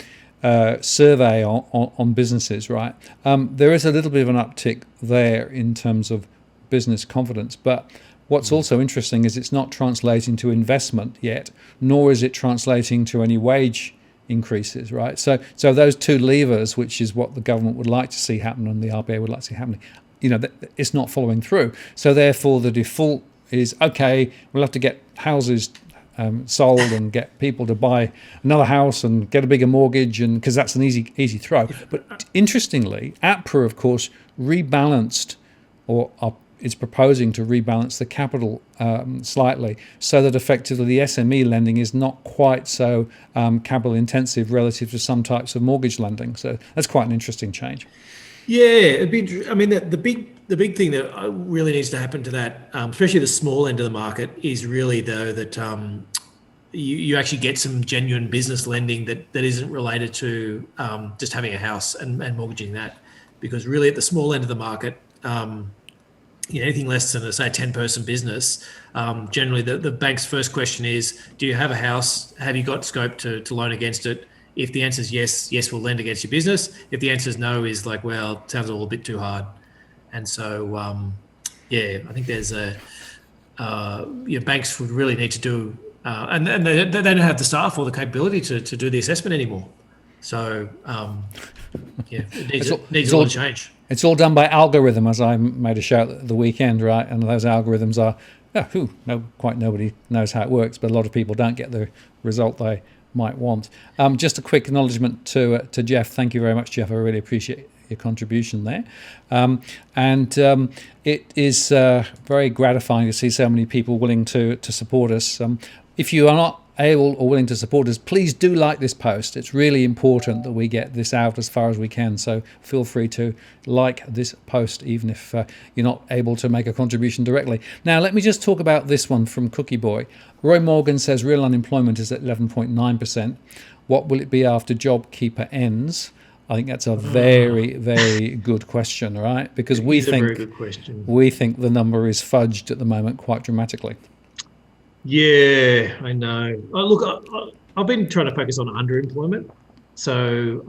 survey on businesses, right? There is a little bit of an uptick there in terms of business confidence, but. What's also interesting is it's not translating to investment yet, nor is it translating to any wage increases, right? So those 2 levers, which is what the government would like to see happen and the RBA would like to see happening, it's not following through. So therefore, the default is, okay, we'll have to get houses sold and get people to buy another house and get a bigger mortgage, and because that's an easy throw. But interestingly, APRA, of course, rebalanced is proposing to rebalance the capital slightly so that effectively the SME lending is not quite so capital intensive relative to some types of mortgage lending. So that's quite an interesting change. Yeah, it'd be. I mean, the big thing that really needs to happen to that, especially the small end of the market, is really though that you actually get some genuine business lending that isn't related to just having a house and mortgaging that, because really at the small end of the market. Anything less than, say, a 10-person business, generally the bank's first question is, do you have a house? Have you got scope to loan against it? If the answer is yes, we'll lend against your business. If the answer is no, is like, well, it sounds all a bit too hard. And so, I think there's banks would really need to do, and they don't have the staff or the capability to do the assessment anymore. So, it needs a lot of change. It's all done by algorithm, as I made a shout at the weekend, right? And those algorithms are, nobody knows how it works, but a lot of people don't get the result they might want. Just a quick acknowledgement to Jeff. Thank you very much, Jeff. I really appreciate your contribution there. It is very gratifying to see so many people willing to support us. If you are not able or willing to support us, please do like this post. It's really important that we get this out as far as we can. So feel free to like this post, even if you're not able to make a contribution directly. Now, let me just talk about this one from Cookie Boy. Roy Morgan says real unemployment is at 11.9%. What will it be after JobKeeper ends? I think that's a very, very good question, right? Because we think the number is fudged at the moment quite dramatically. Yeah, I know. Look, I've been trying to focus on underemployment. So,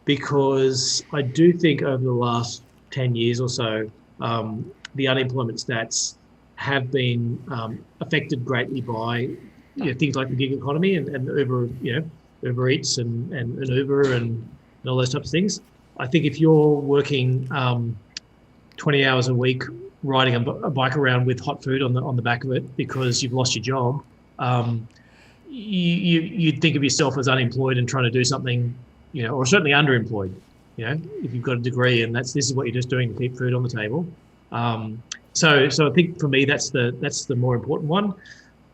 because I do think over the last 10 years or so, the unemployment stats have been affected greatly by things like the gig economy and Uber, Uber Eats and Uber and all those types of things. I think if you're working 20 hours a week riding a bike around with hot food on the back of it because you've lost your job, you'd think of yourself as unemployed and trying to do something, or certainly underemployed. If you've got a degree and this is what you're just doing to keep food on the table. So I think for me that's the more important one.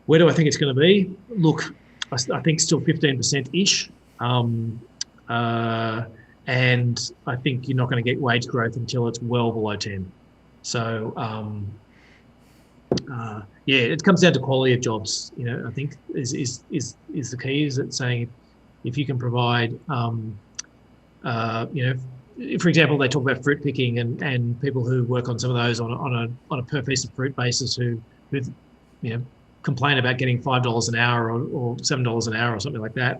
Where do I think it's going to be? Look, I think still 15%-ish. And I think you're not going to get wage growth until it's well below 10. So, it comes down to quality of jobs. I think is the key. Is it saying if you can provide, for example, they talk about fruit picking and people who work on some of those on a per piece of fruit basis who complain about getting $5 an hour or $7 an hour or something like that.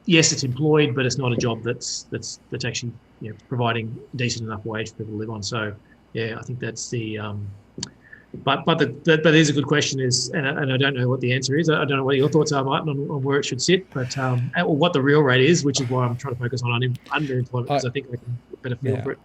Yes, it's employed, but it's not a job that's actually providing a decent enough wage for people to live on. So I think that's the but it is a good question and I don't know what the answer is. I don't know what your thoughts are, Martin, on where it should sit, but or what the real rate is, which is why I'm trying to focus on underemployment because I think I can better feel for it.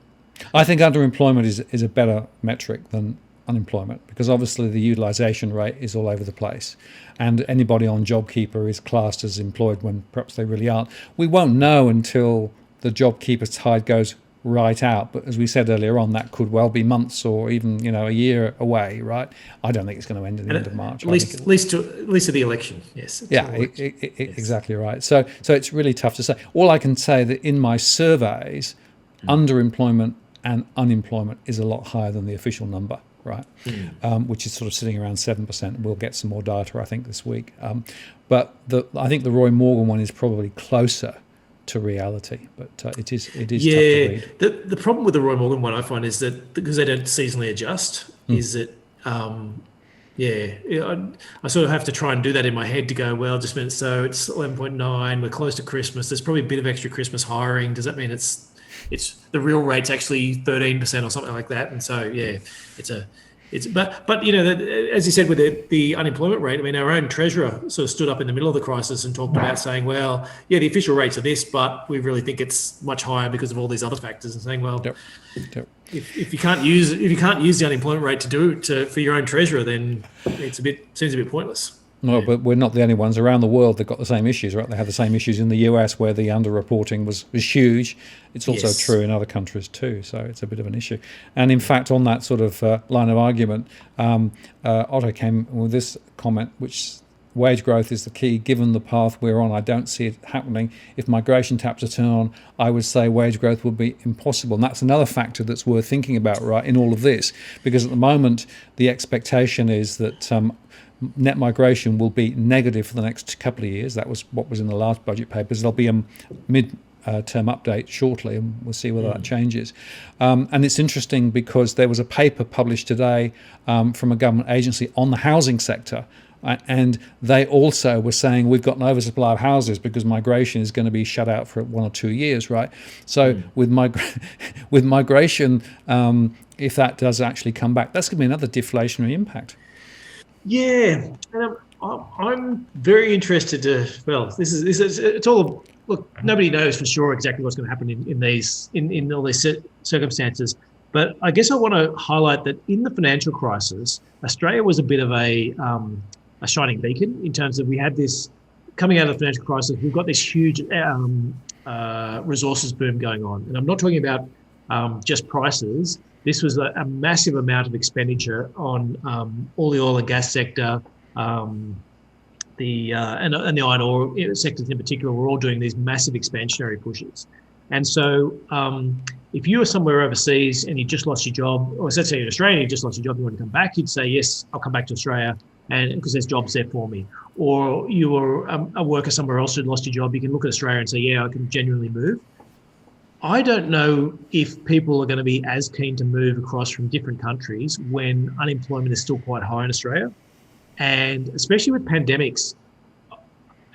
I think underemployment is a better metric than unemployment because obviously the utilisation rate is all over the place and anybody on JobKeeper is classed as employed when perhaps they really aren't. We won't know until the JobKeeper tide goes right out, but as we said earlier on, that could well be months or even a year away, right? I don't think it's going to end at the end of March. At least to the election, yes. Exactly right. So it's really tough to say. All I can say that in my surveys, underemployment and unemployment is a lot higher than the official number. Right, which is sort of sitting around 7%. We'll get some more data, I think, this week. But I think the Roy Morgan one is probably closer to reality, but it is tough to read. The problem with the Roy Morgan one I find is that because they don't seasonally adjust, is that I sort of have to try and do that in my head to go, well, just a minute, so it's 11.9, we're close to Christmas, there's probably a bit of extra Christmas hiring. Does that mean it's the real rate's actually 13% or something like that? And so but as you said with the unemployment rate, I mean, our own treasurer sort of stood up in the middle of the crisis and talked about saying, well, the official rates are this, but we really think it's much higher because of all these other factors, and saying, well, if you can't use the unemployment rate for your own treasurer, then seems a bit pointless. No, but we're not the only ones. Around the world, they've got the same issues, right? They have the same issues in the US where the underreporting was huge. It's also true in other countries too, so it's a bit of an issue. And in fact, on that sort of line of argument, Otto came with this comment, which wage growth is the key. Given the path we're on, I don't see it happening. If migration taps to turn on, I would say wage growth would be impossible. And that's another factor that's worth thinking about, right, in all of this, because at the moment, the expectation is that net migration will be negative for the next couple of years. That was what was in the last budget papers. There'll be a mid-term update shortly, and we'll see whether that changes. And it's interesting because there was a paper published today from a government agency on the housing sector, and they also were saying we've got an oversupply of houses because migration is going to be shut out for 1 or 2 years, right? So with migration, if that does actually come back, that's going to be another deflationary impact. Yeah, and I'm very interested to. Well, it's all. Look, nobody knows for sure exactly what's going to happen in all these circumstances. But I guess I want to highlight that in the financial crisis, Australia was a bit of a shining beacon in terms of we had this coming out of the financial crisis. We've got this huge resources boom going on, and I'm not talking about just prices. This was a massive amount of expenditure on all the oil and gas sector, and the iron ore sectors in particular were all doing these massive expansionary pushes. And so if you were somewhere overseas and you just lost your job, or let's say you're in Australia, you just lost your job, you want to come back, you'd say, yes, I'll come back to Australia and because there's jobs there for me. Or you were a worker somewhere else who'd lost your job, you can look at Australia and say, yeah, I can genuinely move. I don't know if people are going to be as keen to move across from different countries when unemployment is still quite high in Australia. And especially with pandemics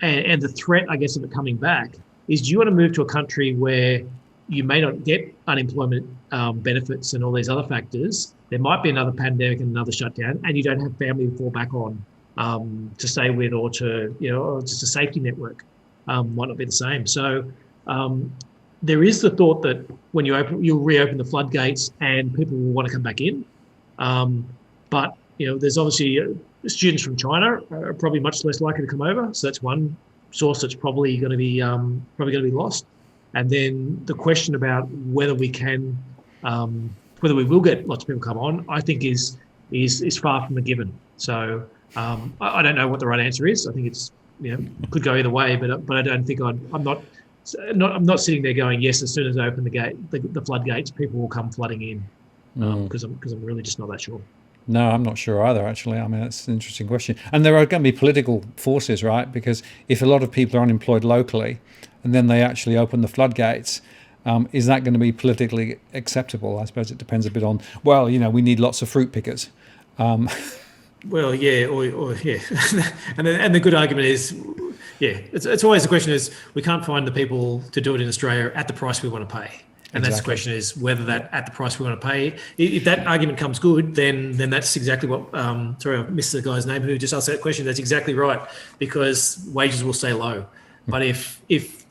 and the threat, I guess, of it coming back, is do you want to move to a country where you may not get unemployment benefits and all these other factors? There might be another pandemic and another shutdown, and you don't have family to fall back on to stay with, or to, or just a safety network might not be the same. So there is the thought that when you'll reopen the floodgates and people will want to come back in. But there's obviously students from China are probably much less likely to come over. So that's one source that's probably going to be lost. And then the question about whether we will get lots of people come on, I think is far from a given. So I don't know what the right answer is. I think it's could go either way, but I don't think I'm not sitting there going, yes, as soon as I open the floodgates, people will come flooding in, because I'm really just not that sure. No, I'm not sure either, actually. I mean, that's an interesting question. And there are going to be political forces, right? Because if a lot of people are unemployed locally and then they actually open the floodgates, is that going to be politically acceptable? I suppose it depends a bit on, we need lots of fruit pickers. Well, yeah, or yeah. and the good argument is, yeah, it's always the question is we can't find the people to do it in Australia at the price we want to pay. And that's the question is whether that at the price we want to pay. If that argument comes good, then that's exactly what, sorry, I missed the guy's name who just asked that question. That's exactly right, because wages will stay low. But if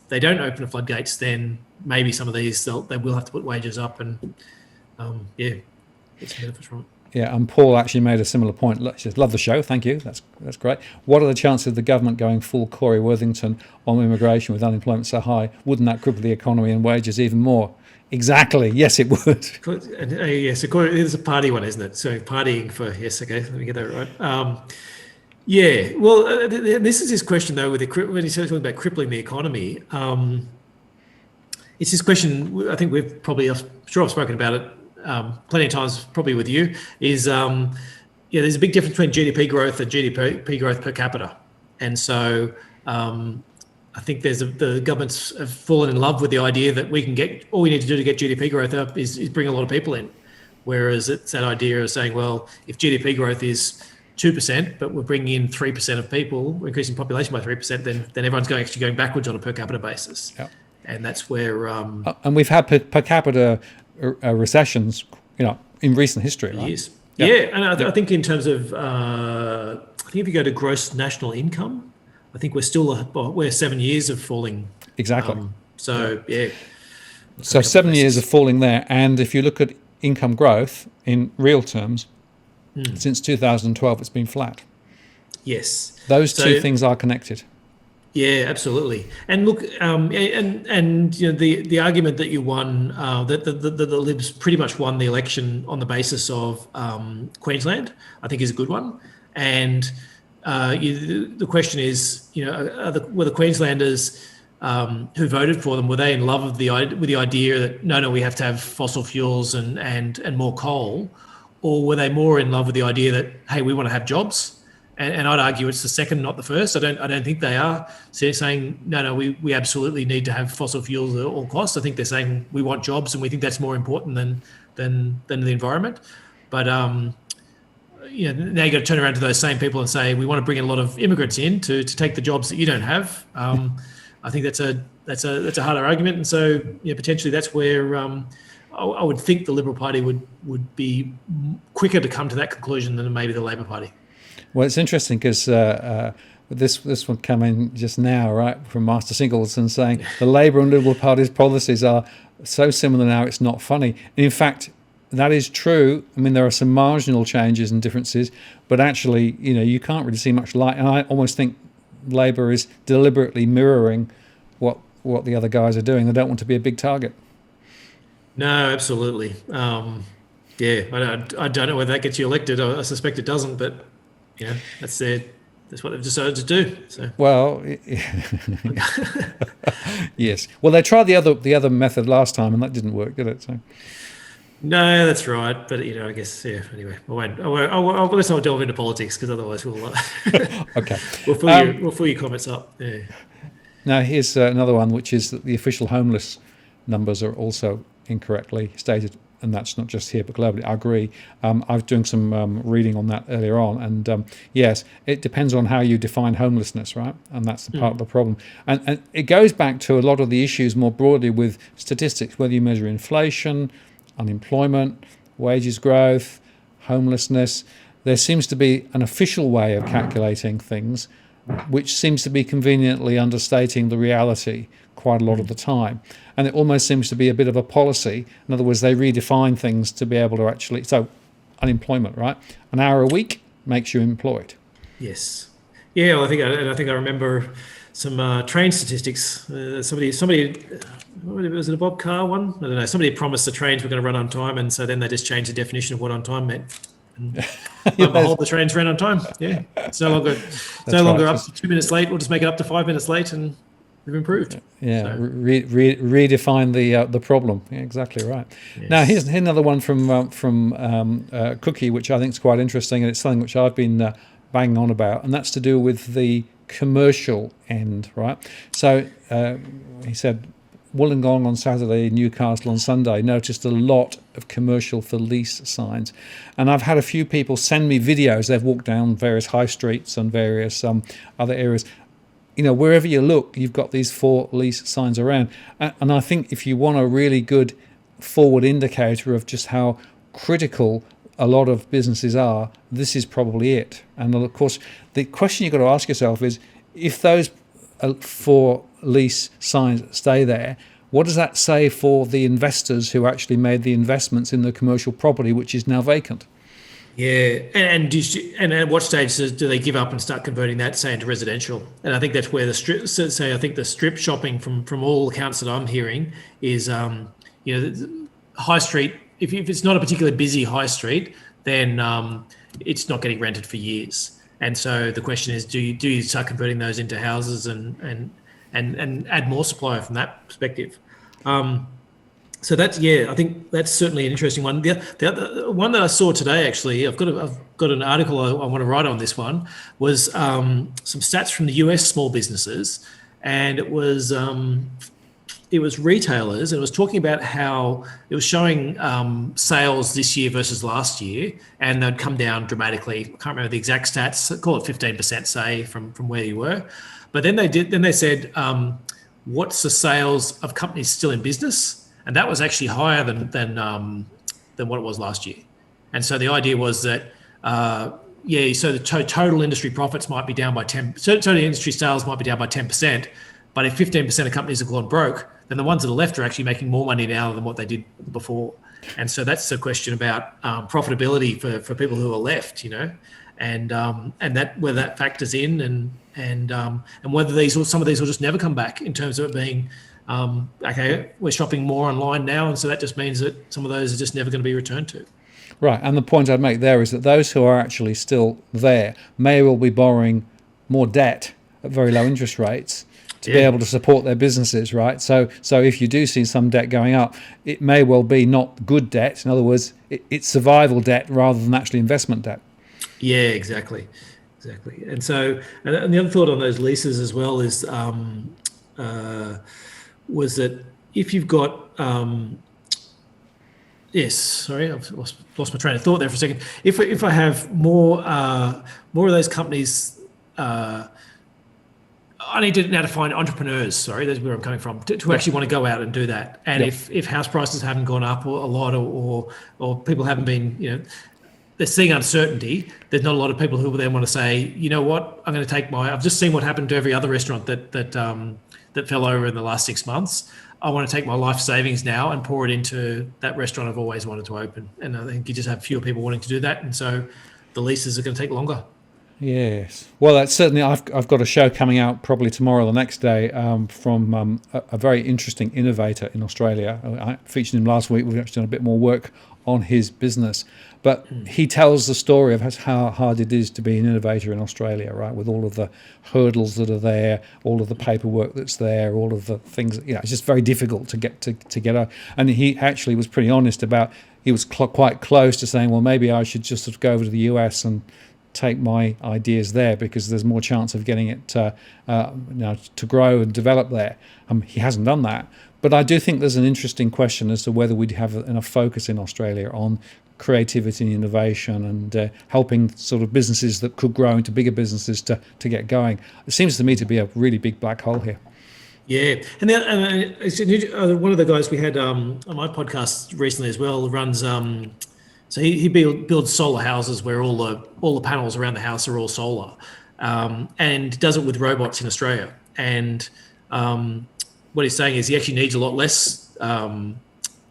they don't open the floodgates, then maybe some of these, they will have to put wages up, and get some benefits from it. Yeah, and Paul actually made a similar point. She says, love the show, thank you, that's great. What are the chances of the government going full Corey Worthington on immigration with unemployment so high? Wouldn't that cripple the economy and wages even more? Exactly, yes it would. Yes, it's a party one, isn't it? So partying for, yes, okay, let me get that right. Yeah, well, this is his question though, when he's talking about crippling the economy. It's this question, I think we've probably, I'm sure I've spoken about it plenty of times, probably with you, is there's a big difference between GDP growth and GDP growth per capita. And so I think the governments have fallen in love with the idea that all we need to do to get GDP growth up is bring a lot of people in. Whereas it's that idea of saying, well, if GDP growth is 2%, but we're bringing in 3% of people, we're increasing population by 3%, then everyone's actually going backwards on a per capita basis. Yep. And that's where... and we've had per capita recessions, in recent history, right? Years. Yep. Yeah, and I think in terms of, I think if you go to gross national income, I think we're 7 years of falling. Exactly. So 7 years of falling there, and if you look at income growth in real terms, since 2012, it's been flat. Yes. Those two things are connected. Yeah, absolutely. And look, the argument that you won, that the Libs pretty much won the election on the basis of Queensland, I think is a good one. And the question is, were the Queenslanders who voted for them, were they in love with the idea that no, we have to have fossil fuels and more coal, or were they more in love with the idea that, hey, we want to have jobs? And I'd argue it's the second, not the first. I don't think they are saying no, we absolutely need to have fossil fuels at all costs. I think they're saying we want jobs and we think that's more important than the environment. But now you got to turn around to those same people and say we want to bring a lot of immigrants in to take the jobs that you don't have. I think that's a harder argument, and so potentially that's where I would think the Liberal Party would be quicker to come to that conclusion than maybe the Labor Party. Well, it's interesting because this one came in just now, right, from Master Singleton saying the Labour and Liberal Party's policies are so similar now it's not funny. And in fact, that is true. I mean, there are some marginal changes and differences, but actually, you can't really see much light. And I almost think Labour is deliberately mirroring what the other guys are doing. They don't want to be a big target. No, absolutely. I don't know whether that gets you elected. I suspect it doesn't, but That's what they've decided to do. So Well, yes. Well, they tried the other method last time, and that didn't work, did it? So. no, that's right. But I guess Anyway, let's not delve into politics because otherwise we'll Okay. we'll fill your comments up. Yeah. Now here's another one, which is that the official homeless numbers are also incorrectly stated, and that's not just here but globally. I agree. I was doing some reading on that earlier on, and yes, it depends on how you define homelessness, right? And that's the part of the problem. And it goes back to a lot of the issues more broadly with statistics, whether you measure inflation, unemployment, wages growth, homelessness. There seems to be an official way of calculating things, which seems to be conveniently understating the reality quite a lot of the time. And it almost seems to be a bit of a policy. In other words, they redefine things to be able to actually... So, unemployment, right? An hour a week makes you employed. Yes. Yeah, well, I think I remember some train statistics. Somebody, was it a Bob Carr one? I don't know. Somebody promised the trains were going to run on time, and so then they just changed the definition of what on time meant. The trains ran on time. Yeah, it's no longer up to 2 minutes late. We'll just make it up to 5 minutes late, and we've improved. Yeah, so. Redefine the problem. Yeah, exactly right. Yes. Now here's another one from Cookie, which I think is quite interesting, and it's something which I've been banging on about, and that's to do with the commercial end, right? So he said, Wollongong on Saturday, Newcastle on Sunday, noticed a lot of commercial for lease signs. And I've had a few people send me videos. They've walked down various high streets and various other areas. Wherever you look, you've got these for lease signs around. And I think if you want a really good forward indicator of just how critical a lot of businesses are, this is probably it. And of course, the question you've got to ask yourself is, if those for lease signs stay there, what does that say for the investors who actually made the investments in the commercial property, which is now vacant? Yeah, and at what stage do they give up and start converting that, say, into residential? And I think that's where the strip. I think the strip shopping, from all accounts that I'm hearing, is high street. If it's not a particularly busy high street, then it's not getting rented for years. And so the question is, do you start converting those into houses and add more supply from that perspective? So I think that's certainly an interesting one. The other one that I saw today, actually, I've got an article I want to write on this one, was some stats from the US small businesses, and it was retailers, and it was talking about how it was showing sales this year versus last year, and they'd come down dramatically. I can't remember the exact stats. Call it 15%, say, from where you were. But then they said, what's the sales of companies still in business? And that was actually higher than what it was last year. And so the idea was that, so the total industry profits might be down by 10%, total industry sales might be down by 10%, but if 15% of companies have gone broke, then the ones that are left are actually making more money now than what they did before. And so that's the question about profitability for people who are left, and that whether that factors in and whether some of these will just never come back in terms of it being, okay, we're shopping more online now, and so that just means that some of those are just never going to be returned to. Right, and the point I'd make there is that those who are actually still there may well be borrowing more debt at very low interest rates to be able to support their businesses, right? So if you do see some debt going up, it may well be not good debt. In other words, it's survival debt rather than actually investment debt. Yeah, exactly. And so, and the other thought on those leases as well is, was that if you've got, I've lost my train of thought there for a second. If I have more of those companies, I need to now to find entrepreneurs. Sorry, that's where I'm coming from. To actually want to go out and do that. And if house prices haven't gone up a lot, or people haven't been, they're seeing uncertainty. There's not a lot of people who will then want to say, you know what, I'm going to take I've just seen what happened to every other restaurant that fell over in the last 6 months. I want to take my life savings now and pour it into that restaurant I've always wanted to open. And I think you just have fewer people wanting to do that. And so the leases are going to take longer. Yes. Well, that's certainly, I've got a show coming out probably tomorrow or the next day from a very interesting innovator in Australia. I featured him last week. We've actually done a bit more work on his business. But he tells the story of how hard it is to be an innovator in Australia, right? With all of the hurdles that are there, all of the paperwork that's there, all of the things. It's just very difficult to get out. And he actually was pretty honest about. He was quite close to saying, well, maybe I should just sort of go over to the US and take my ideas there because there's more chance of getting it to grow and develop there. He hasn't done that. But I do think there's an interesting question as to whether we'd have enough focus in Australia on creativity and innovation and helping sort of businesses that could grow into bigger businesses to get going. It seems to me to be a really big black hole here. Yeah, and one of the guys we had on my podcast recently as well runs. So he builds solar houses where all the panels around the house are all solar, and does it with robots in Australia. And what he's saying is he actually needs a lot less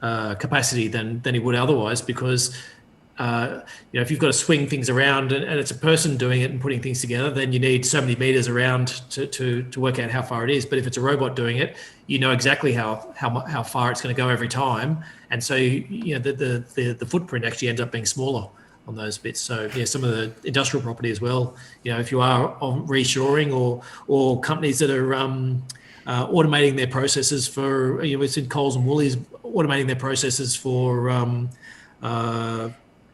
capacity than he would otherwise, because if you've got to swing things around and it's a person doing it and putting things together, then you need so many meters around to work out how far it is. But if it's a robot doing it, you know exactly how far it's going to go every time, and so the footprint actually ends up being smaller on those bits. So some of the industrial property as well. If you are on reshoring or companies that are automating their processes for it's in Coles and Woolies automating their processes for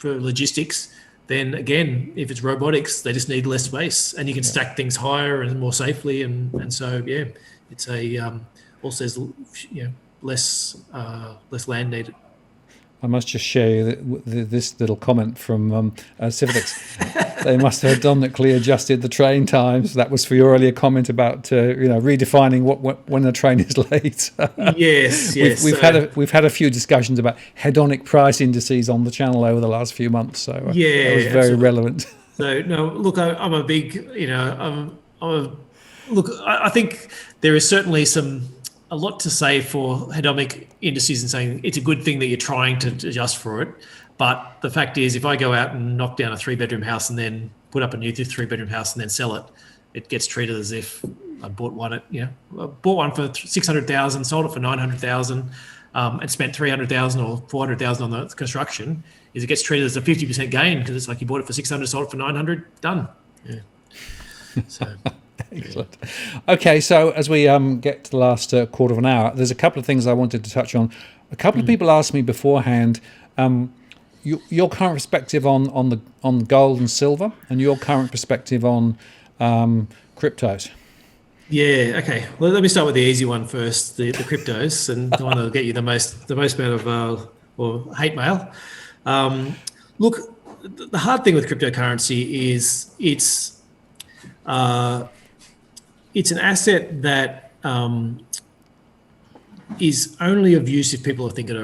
logistics, then again, if it's robotics, they just need less space, and you can stack things higher and more safely, and so it's also less land needed. I must just share this little comment from Civitex. They must have dynamically adjusted the train times. That was for your earlier comment about redefining when the train is late. Yes. We've had a few discussions about hedonic price indices on the channel over the last few months. So that was very absolutely relevant. So no, look, I'm a big I think there is certainly a lot to say for hedonic indices and saying it's a good thing that you're trying to adjust for it. But the fact is, if I go out and knock down a 3-bedroom house and then put up a new 3-bedroom house and then sell it, it gets treated as if I bought one I bought one for 600,000, sold it for 900,000, and spent 300,000 or 400,000 on the construction. It gets treated as a 50% gain because it's like you bought it for 600, sold it for 900, done. Yeah. So. Excellent. Okay, so as we get to the last quarter of an hour, there's a couple of things I wanted to touch on. A couple of people asked me beforehand your current perspective on gold and silver, and your current perspective on cryptos. Yeah. Okay. Well, let me start with the easy one first, the cryptos, and the one that'll get you the most amount of or hate mail. Look, the hard thing with cryptocurrency is it's an asset that is only of use if people think it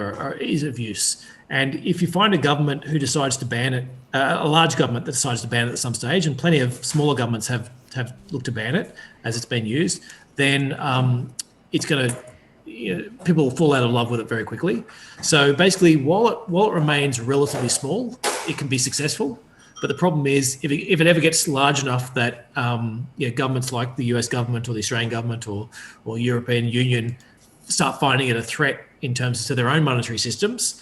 is of use. And if you find a government who decides to ban it, a large government that decides to ban it at some stage, and plenty of smaller governments have looked to ban it as it's been used, then it's going to people will fall out of love with it very quickly. So basically, while it remains relatively small, it can be successful. But the problem is, if it ever gets large enough that governments like the US government or the Australian government or European Union start finding it a threat in terms to their own monetary systems,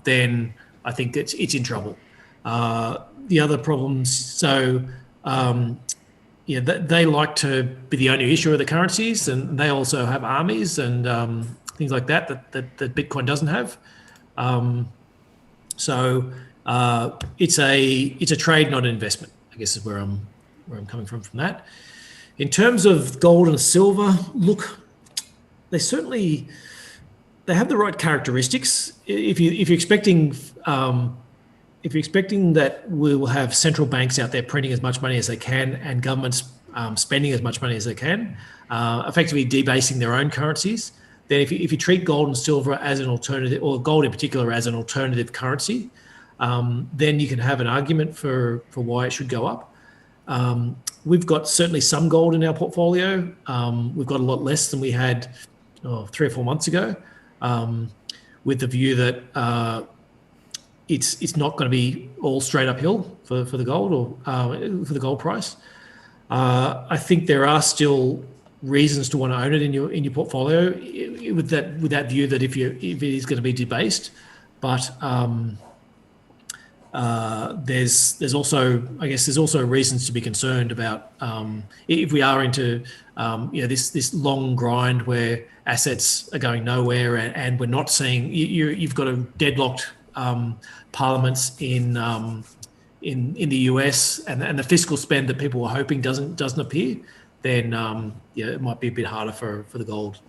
then I think it's in trouble. The other problems, so they like to be the only issuer of the currencies, and they also have armies and things like that Bitcoin doesn't have. It's a trade, not an investment, I guess is where I'm coming from that. In terms of gold and silver, look, they have the right characteristics. If you're expecting that we will have central banks out there printing as much money as they can and governments spending as much money as they can, effectively debasing their own currencies, then if you treat gold and silver as an alternative, or gold in particular as an alternative currency, then you can have an argument for why it should go up. We've got certainly some gold in our portfolio. We've got a lot less than we had 3 or 4 months ago, with the view that it's not going to be all straight uphill for the gold or for the gold price. I think there are still reasons to want to own it in your portfolio with that view that if it is going to be debased, but there's also, I guess, there's also reasons to be concerned about if we are into this long grind where assets are going nowhere, and we're not seeing you've got a deadlocked parliaments in the US, and the fiscal spend that people were hoping doesn't appear, then it might be a bit harder for the gold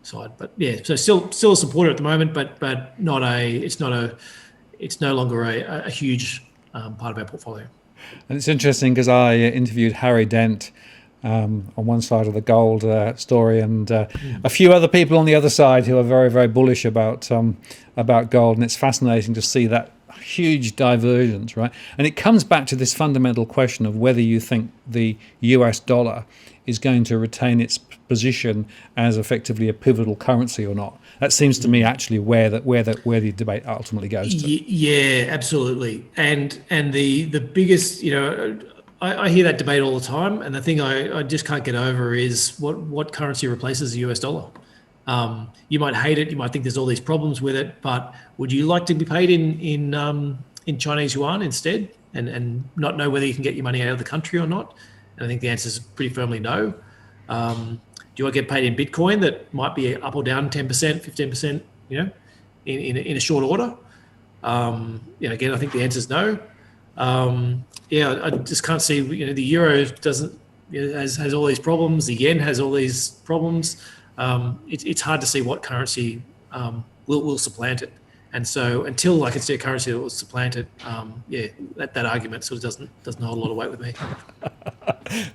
side. But so still a supporter at the moment, but it's no longer a huge part of our portfolio. And it's interesting because I interviewed Harry Dent on one side of the gold story, and a few other people on the other side who are very, very bullish about gold. And it's fascinating to see that huge divergence, right? And it comes back to this fundamental question of whether you think the US dollar is going to retain its position as effectively a pivotal currency or not. That seems to me actually where the debate ultimately goes to. Yeah, absolutely. And the biggest, I hear that debate all the time, and the thing I just can't get over is what currency replaces the US dollar. You might hate it, you might think there's all these problems with it, but would you like to be paid in Chinese yuan instead, and not know whether you can get your money out of the country or not? And I think the answer is pretty firmly no. Do you want to get paid in Bitcoin that might be up or down 10%, 15%, in a short order? Again, I think the answer is no. I just can't see. The euro doesn't has all these problems. The yen has all these problems. It's hard to see what currency will supplant it. And so until I can see a currency that will supplant it, that argument sort of doesn't hold a lot of weight with me.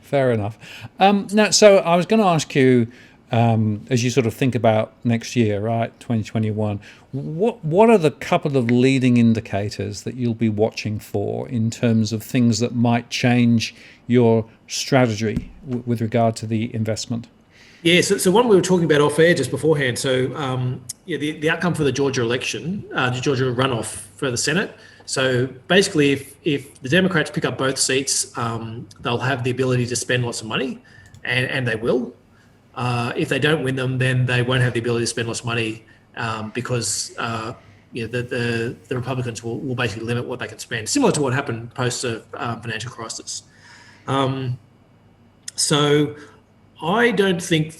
Fair enough. Now, so I was going to ask you, as you sort of think about next year, right, 2021, what are the couple of leading indicators that you'll be watching for in terms of things that might change your strategy with regard to the investment? Yeah, so one we were talking about off air just beforehand. So the outcome for the Georgia election, the Georgia runoff for the Senate. So basically, if the Democrats pick up both seats, they'll have the ability to spend lots of money, and they will. If they don't win them, then they won't have the ability to spend lots of money because the Republicans will basically limit what they can spend, similar to what happened post the financial crisis. So I don't think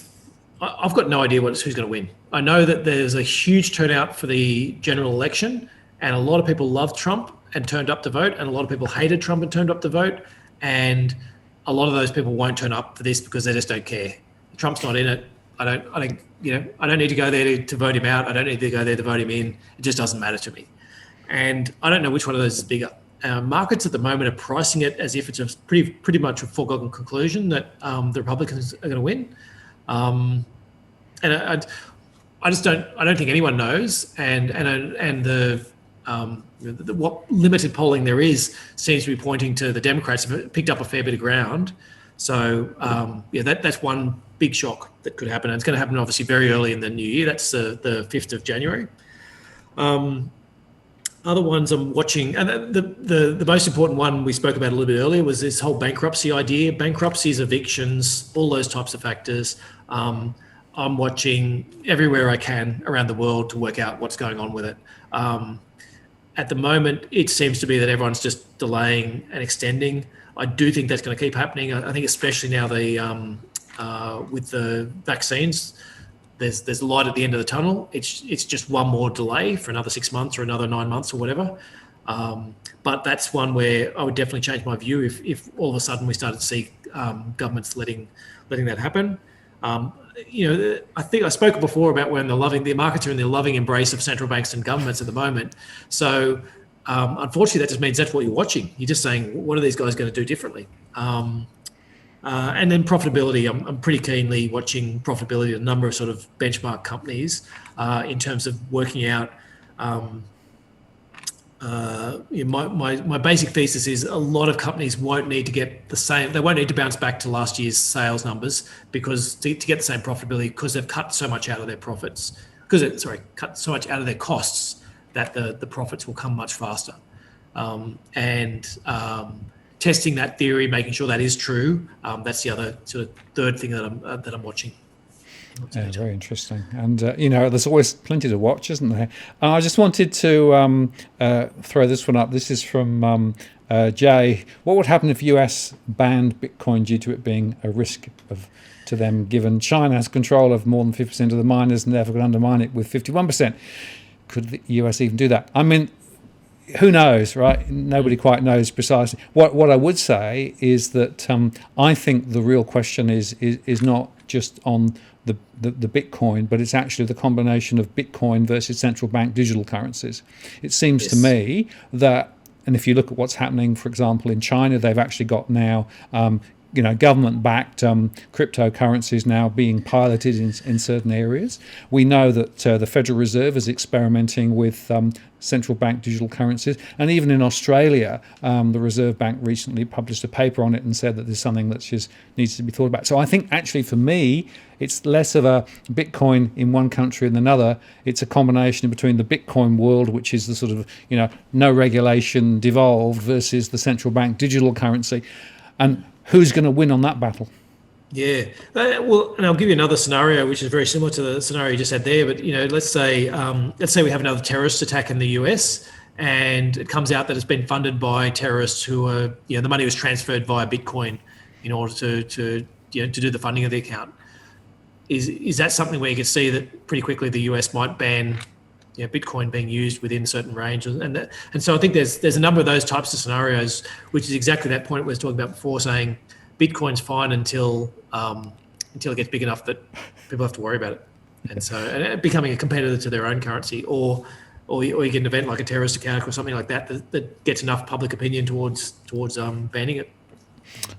I've got no idea who's going to win. I know that there's a huge turnout for the general election, and a lot of people loved Trump and turned up to vote, and a lot of people hated Trump and turned up to vote, and a lot of those people won't turn up for this because they just don't care. Trump's not in it. I don't need to go there to vote him out. I don't need to go there to vote him in. It just doesn't matter to me. And I don't know which one of those is bigger. Markets at the moment are pricing it as if it's a pretty much a foregone conclusion that the Republicans are going to win. And I don't think anyone knows. And the what limited polling there is seems to be pointing to the Democrats have picked up a fair bit of ground. So that's one big shock that could happen. And it's going to happen obviously very early in the new year. That's the 5th of January. Other ones I'm watching, and the most important one we spoke about a little bit earlier was this whole bankruptcy idea. Bankruptcies, evictions, all those types of factors. I'm watching everywhere I can around the world to work out what's going on with it. At the moment, it seems to be that everyone's just delaying and extending. I do think that's going to keep happening. I think especially now with the vaccines, there's light at the end of the tunnel. It's just one more delay for another 6 months or another 9 months or whatever. But that's one where I would definitely change my view if all of a sudden we started to see governments letting that happen. I think I spoke before about when the markets are in the loving embrace of central banks and governments at the moment. So unfortunately, that just means that's what you're watching. You're just saying, what are these guys going to do differently? And then profitability. I'm pretty keenly watching profitability of a number of sort of benchmark companies in terms of working out. My basic thesis is a lot of companies won't need to get the same. They won't need to bounce back to last year's sales numbers because to get the same profitability because they've cut so much out of their profits. Cut so much out of their costs that the profits will come much faster. Testing that theory, making sure that is true. That's the other sort of third thing that I'm watching. Yeah, very interesting. And, there's always plenty to watch, isn't there? I just wanted to throw this one up. This is from Jay. What would happen if US banned Bitcoin due to it being a risk to them, given China has control of more than 50% of the miners and therefore can undermine it with 51%? Could the US even do that? I mean, who knows, right? Nobody quite knows precisely. What I would say is that I think the real question is not just on the Bitcoin, but it's actually the combination of Bitcoin versus central bank digital currencies. It seems to me that, and if you look at what's happening, for example, in China, they've actually got now government-backed cryptocurrencies now being piloted in certain areas. We know that the Federal Reserve is experimenting with central bank digital currencies, and even in Australia, the Reserve Bank recently published a paper on it and said that there's something that just needs to be thought about. So I think actually for me, it's less of a Bitcoin in one country than another. It's a combination between the Bitcoin world, which is the sort of no regulation devolved, versus the central bank digital currency, and who's going to win on that battle? Yeah, well, and I'll give you another scenario which is very similar to the scenario you just had there. But let's say we have another terrorist attack in the US, and it comes out that it's been funded by terrorists who are the money was transferred via Bitcoin in order to do the funding of the account. Is that something where you could see that pretty quickly the US might ban Bitcoin being used within certain ranges, and so I think there's a number of those types of scenarios, which is exactly that point we were talking about before, saying Bitcoin's fine until it gets big enough that people have to worry about it, and becoming a competitor to their own currency, or you get an event like a terrorist attack or something like that gets enough public opinion towards banning it.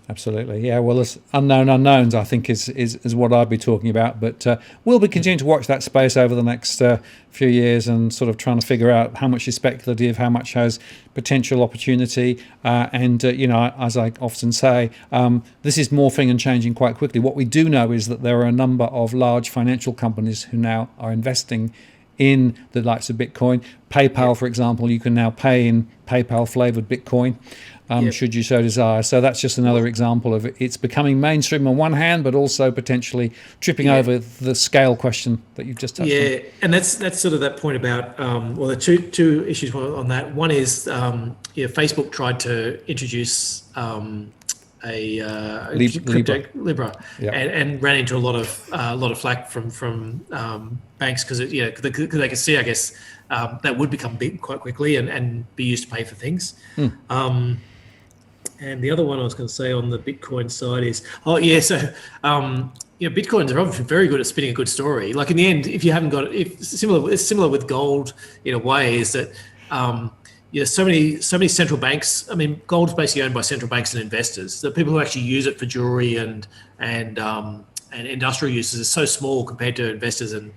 Absolutely, yeah. Well, there's unknown unknowns, I think, is what I'd be talking about. But we'll be continuing to watch that space over the next few years and sort of trying to figure out how much is speculative, how much has potential opportunity. And as I often say, this is morphing and changing quite quickly. What we do know is that there are a number of large financial companies who now are investing in the likes of Bitcoin. PayPal, for example, you can now pay in PayPal-flavored Bitcoin. Should you so desire. So that's just another example of it's becoming mainstream on one hand, but also potentially tripping over the scale question that you've just touched on. Yeah, and that's sort of that point about, the two issues on that. One is, Facebook tried to introduce Libra, and ran into a lot of flack from banks because they could see, I guess, that would become big quite quickly and be used to pay for things. And the other one I was going to say on the Bitcoin side is, Bitcoins are obviously very good at spinning a good story. Like in the end, if you haven't got it, it's similar with gold in a way, is that so many central banks. I mean, gold's basically owned by central banks and investors. The people who actually use it for jewelry and industrial uses is so small compared to investors and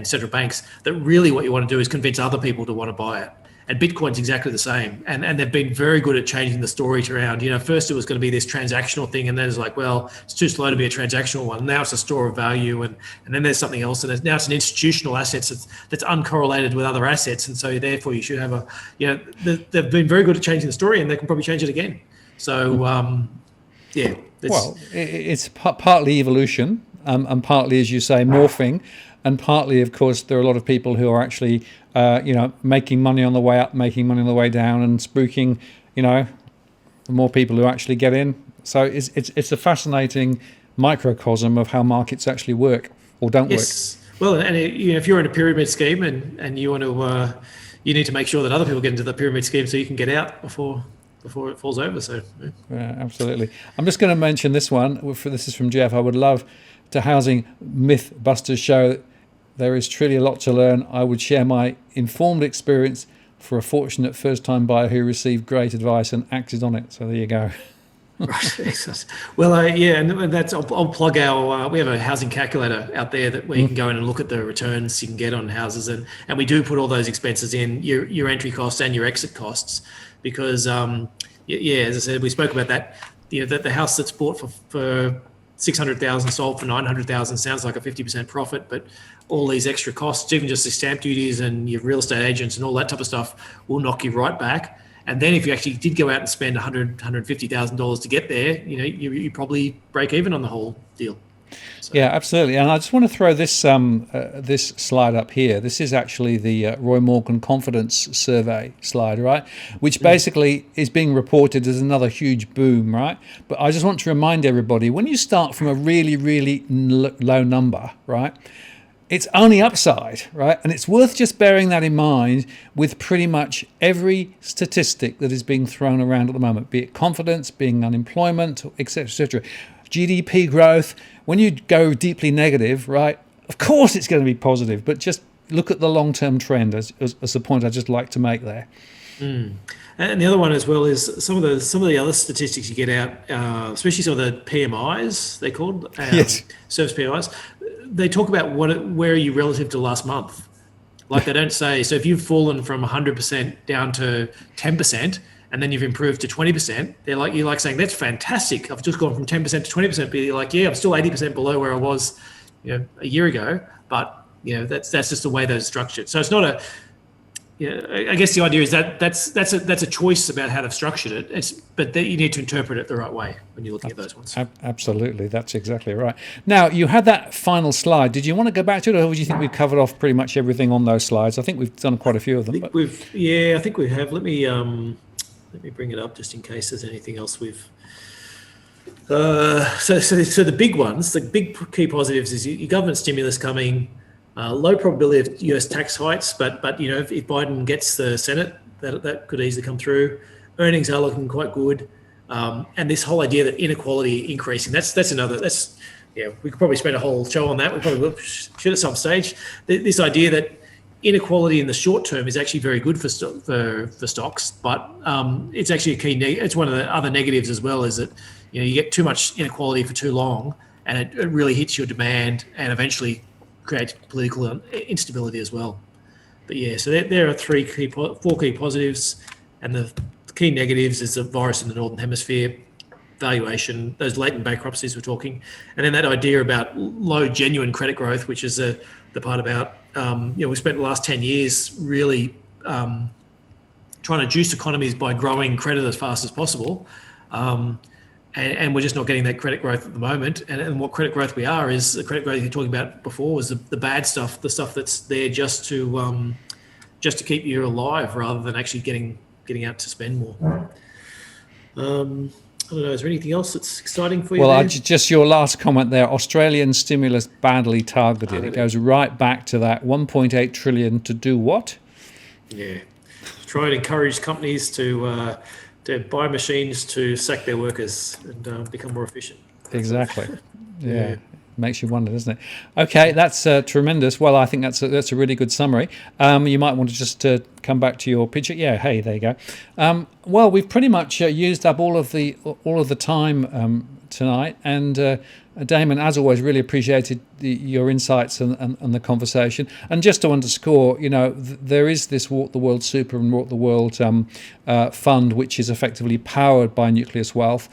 central banks that really what you want to do is convince other people to want to buy it. And Bitcoin's exactly the same. And they've been very good at changing the story around, first it was going to be this transactional thing, and then it's like, well, it's too slow to be a transactional one. Now it's a store of value, and then there's something else, and now it's an institutional asset that's uncorrelated with other assets. And so therefore you should have they've been very good at changing the story, and they can probably change it again. So, it's partly evolution, and partly, as you say, morphing. And partly, of course, there are a lot of people who are actually, making money on the way up, making money on the way down, and spooking, the more people who actually get in. So it's a fascinating microcosm of how markets actually work or don't work. Well, and if you're in a pyramid scheme and you want to, you need to make sure that other people get into the pyramid scheme so you can get out before it falls over. So yeah, absolutely. I'm just going to mention this one. This is from Jeff. I would love to Housing Mythbusters show. There is truly a lot to learn. I would share my informed experience for a fortunate first-time buyer who received great advice and acted on it. So there you go. Right. Well, and that's I'll plug our. We have a housing calculator out there where you can go in and look at the returns you can get on houses, and we do put all those expenses in, your entry costs and your exit costs, because as I said, we spoke about that. That the house that's bought for 600,000 sold for 900,000 sounds like a 50% profit, but all these extra costs, even just the stamp duties and your real estate agents and all that type of stuff, will knock you right back. And then if you actually did go out and spend $150,000 to get there, you probably break even on the whole deal. So. Yeah, absolutely. And I just want to throw this this slide up here. This is actually the Roy Morgan Confidence Survey slide, right? Which basically is being reported as another huge boom, right? But I just want to remind everybody, when you start from a really, really low number, right? It's only upside, right? And it's worth just bearing that in mind with pretty much every statistic that is being thrown around at the moment, be it confidence, being unemployment, etc., etc. GDP growth. When you go deeply negative, right, of course it's going to be positive, but just look at the long-term trend as a point I'd just like to make there. And the other one as well is some of the other statistics you get out, especially some of the PMIs, they're called, yes. service PMIs. They talk about where are you relative to last month. Like they don't say, so if you've fallen from 100% down to 10%, and then you've improved to 20%, you're like saying, that's fantastic. I've just gone from 10% to 20%, but you're like, yeah, I'm still 80% below where I was, a year ago. But that's just the way those are structured. So it's not a, I guess the idea is that's a choice about how they've structured it. But you need to interpret it the right way when you're looking at those ones. Absolutely, that's exactly right. Now, you had that final slide. Did you want to go back to it, or do you think we've covered off pretty much everything on those slides? I think we've done quite a few of them. I think we have. Let me bring it up just in case there's anything else we've. So the big ones, the big key positives is your government stimulus coming. Low probability of US tax hikes, but if Biden gets the Senate, that could easily come through. Earnings are looking quite good, and this whole idea that inequality increasing, we could probably spend a whole show on that. We probably should at some stage. This idea that inequality in the short term is actually very good for stocks, but it's actually it's one of the other negatives as well, is that you get too much inequality for too long, and it really hits your demand and eventually creates political instability as well. But so there are four key positives, and the key negatives is the virus in the Northern Hemisphere, valuation, those latent bankruptcies we're talking, and then that idea about low genuine credit growth, which is the part about, we spent the last 10 years really trying to juice economies by growing credit as fast as possible. And we're just not getting that credit growth at the moment. And what credit growth we are is the credit growth you're talking about before was the bad stuff, the stuff that's there just to keep you alive rather than actually getting out to spend more. I don't know. Is there anything else that's exciting for you? Well, just your last comment there. Australian stimulus badly targeted. It goes right back to that 1.8 trillion to do what? Yeah, try and encourage companies to buy machines to sack their workers and become more efficient. Exactly. Yeah. Makes you wonder, doesn't it? Okay, that's tremendous. Well, I think that's a really good summary. You might want to just come back to your picture. Yeah, hey, there you go. Well, we've pretty much used up all of the time tonight, and Damien, as always, really appreciated your insights and the conversation. And just to underscore, there is this Walk the World Super and Walk the World fund, which is effectively powered by Nucleus Wealth.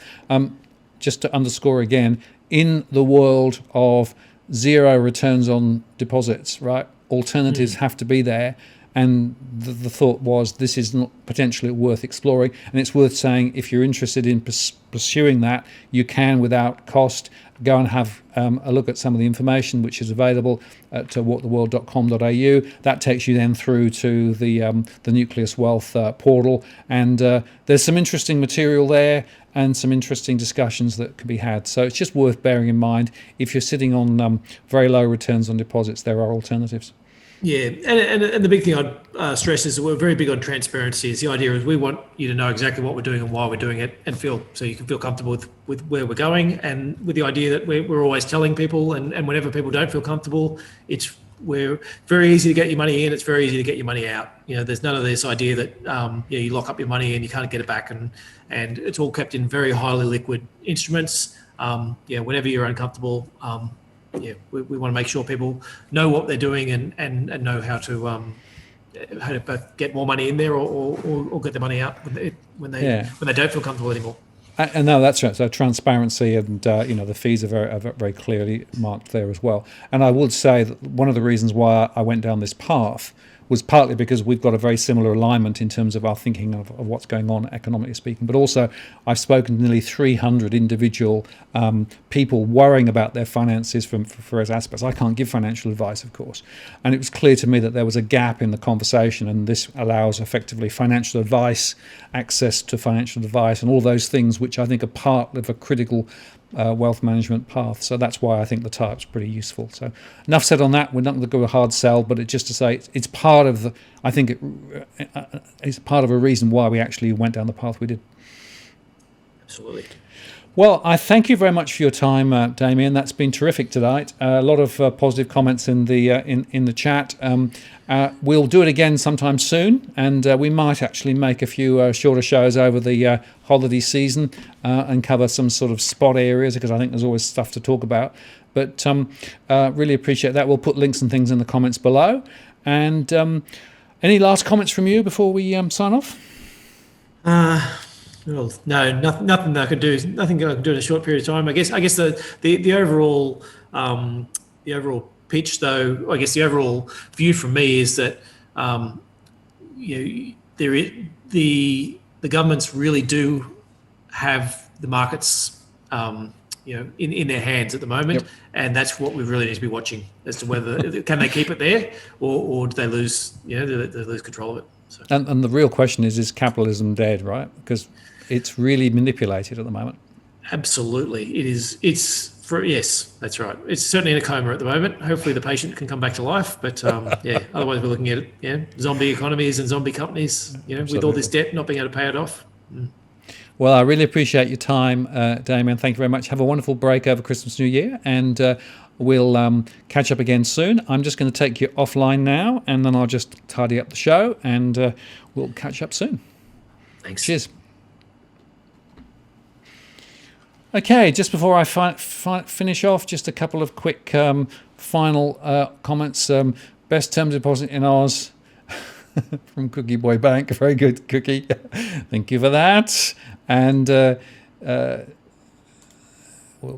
Just to underscore again, in the world of zero returns on deposits, right? Alternatives have to be there. And the thought was, this is not potentially worth exploring. And it's worth saying, if you're interested in pursuing that, you can, without cost, go and have a look at some of the information which is available at walktheworld.com.au. That takes you then through to the Nucleus Wealth portal. And there's some interesting material there and some interesting discussions that can be had. So it's just worth bearing in mind, if you're sitting on very low returns on deposits, there are alternatives. Yeah, and the big thing I'd stress is that we're very big on transparency. The idea is we want you to know exactly what we're doing and why we're doing it, and so you can feel comfortable with where we're going, and with the idea that we're always telling people, and whenever people don't feel comfortable, we're very easy to get your money in. It's very easy to get your money out. There's none of this idea that you lock up your money and you can't get it back, and it's all kept in very highly liquid instruments. Whenever you're uncomfortable. We want to make sure people know what they're doing and know how to both get more money in there or get the money out when they don't feel comfortable anymore. And no, that's right. So transparency and the fees are very clearly marked there as well. And I would say that one of the reasons why I went down this path was partly because we've got a very similar alignment in terms of our thinking of what's going on economically speaking. But also, I've spoken to nearly 300 individual people worrying about their finances from various aspects. I can't give financial advice, of course. And it was clear to me that there was a gap in the conversation, and this allows effectively financial advice, access to financial advice, and all those things which I think are part of a critical wealth management path. So that's why I think the type's pretty useful. So enough said on that. We're not going to go a hard sell, but it's just to say it's part of the, I think it's part of a reason why we actually went down the path we did. Absolutely. Well, I thank you very much for your time, Damien. That's been terrific tonight. A lot of positive comments in the chat. We'll do it again sometime soon, and we might actually make a few shorter shows over the holiday season and cover some sort of spot areas, because I think there's always stuff to talk about. But really appreciate that. We'll put links and things in the comments below. And any last comments from you before we sign off? Well, no, nothing I could do. Nothing I could do in a short period of time. I guess the overall pitch, though. I guess the overall view from me is that the governments really do have the markets in their hands at the moment, yep. And that's what we really need to be watching as to whether can they keep it there or do they lose they lose control of it. So. And the real question is capitalism dead, right? Because it's really manipulated at the moment. Absolutely. It is. Yes, that's right. It's certainly in a coma at the moment. Hopefully the patient can come back to life. But otherwise we're looking at zombie economies and zombie companies, with all this debt not being able to pay it off. Mm. Well, I really appreciate your time, Damien. Thank you very much. Have a wonderful break over Christmas, New Year, and we'll catch up again soon. I'm just going to take you offline now, and then I'll just tidy up the show, and we'll catch up soon. Thanks. Cheers. Okay, just before I finish off, just a couple of quick final comments. Best term deposit in Oz from Cookie Boy Bank. Very good, Cookie. Thank you for that. And we'll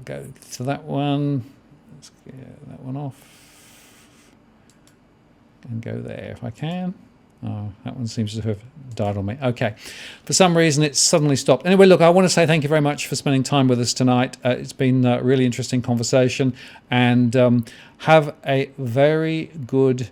go to that one. Let's get that one off. And go there if I can. Oh, that one seems to have died on me. Okay. For some reason, it's suddenly stopped. Anyway, look, I want to say thank you very much for spending time with us tonight. It's been a really interesting conversation. And have a very good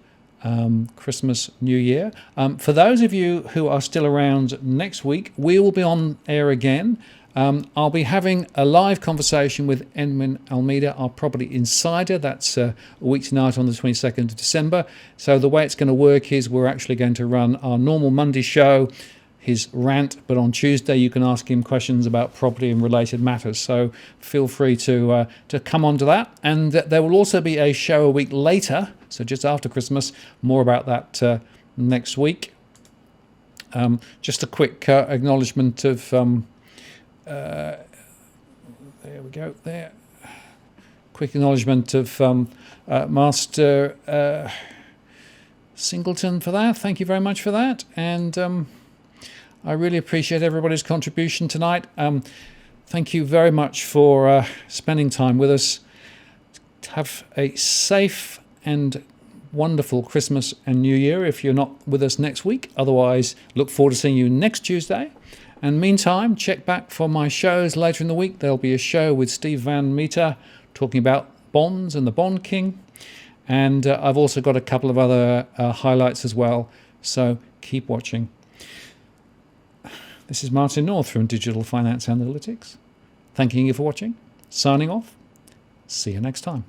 Christmas, New Year. For those of you who are still around next week, we will be on air again. I'll be having a live conversation with Edwin Almeida, our property insider. That's a week tonight on the 22nd of December. So the way it's going to work is we're actually going to run our normal Monday show, his rant, but on Tuesday you can ask him questions about property and related matters. So feel free to come on to that. And there will also be a show a week later, so just after Christmas. More about that next week. Just a quick acknowledgement of... there we go. There. Quick acknowledgement of Master Singleton for that. Thank you very much for that. And I really appreciate everybody's contribution tonight. Thank you very much for spending time with us. Have a safe and wonderful Christmas and New Year if you're not with us next week. Otherwise, look forward to seeing you next Tuesday. And meantime, check back for my shows later in the week. There'll be a show with Steve Van Meter talking about bonds and the Bond King. And I've also got a couple of other highlights as well. So keep watching. This is Martin North from Digital Finance Analytics. Thanking you for watching. Signing off. See you next time.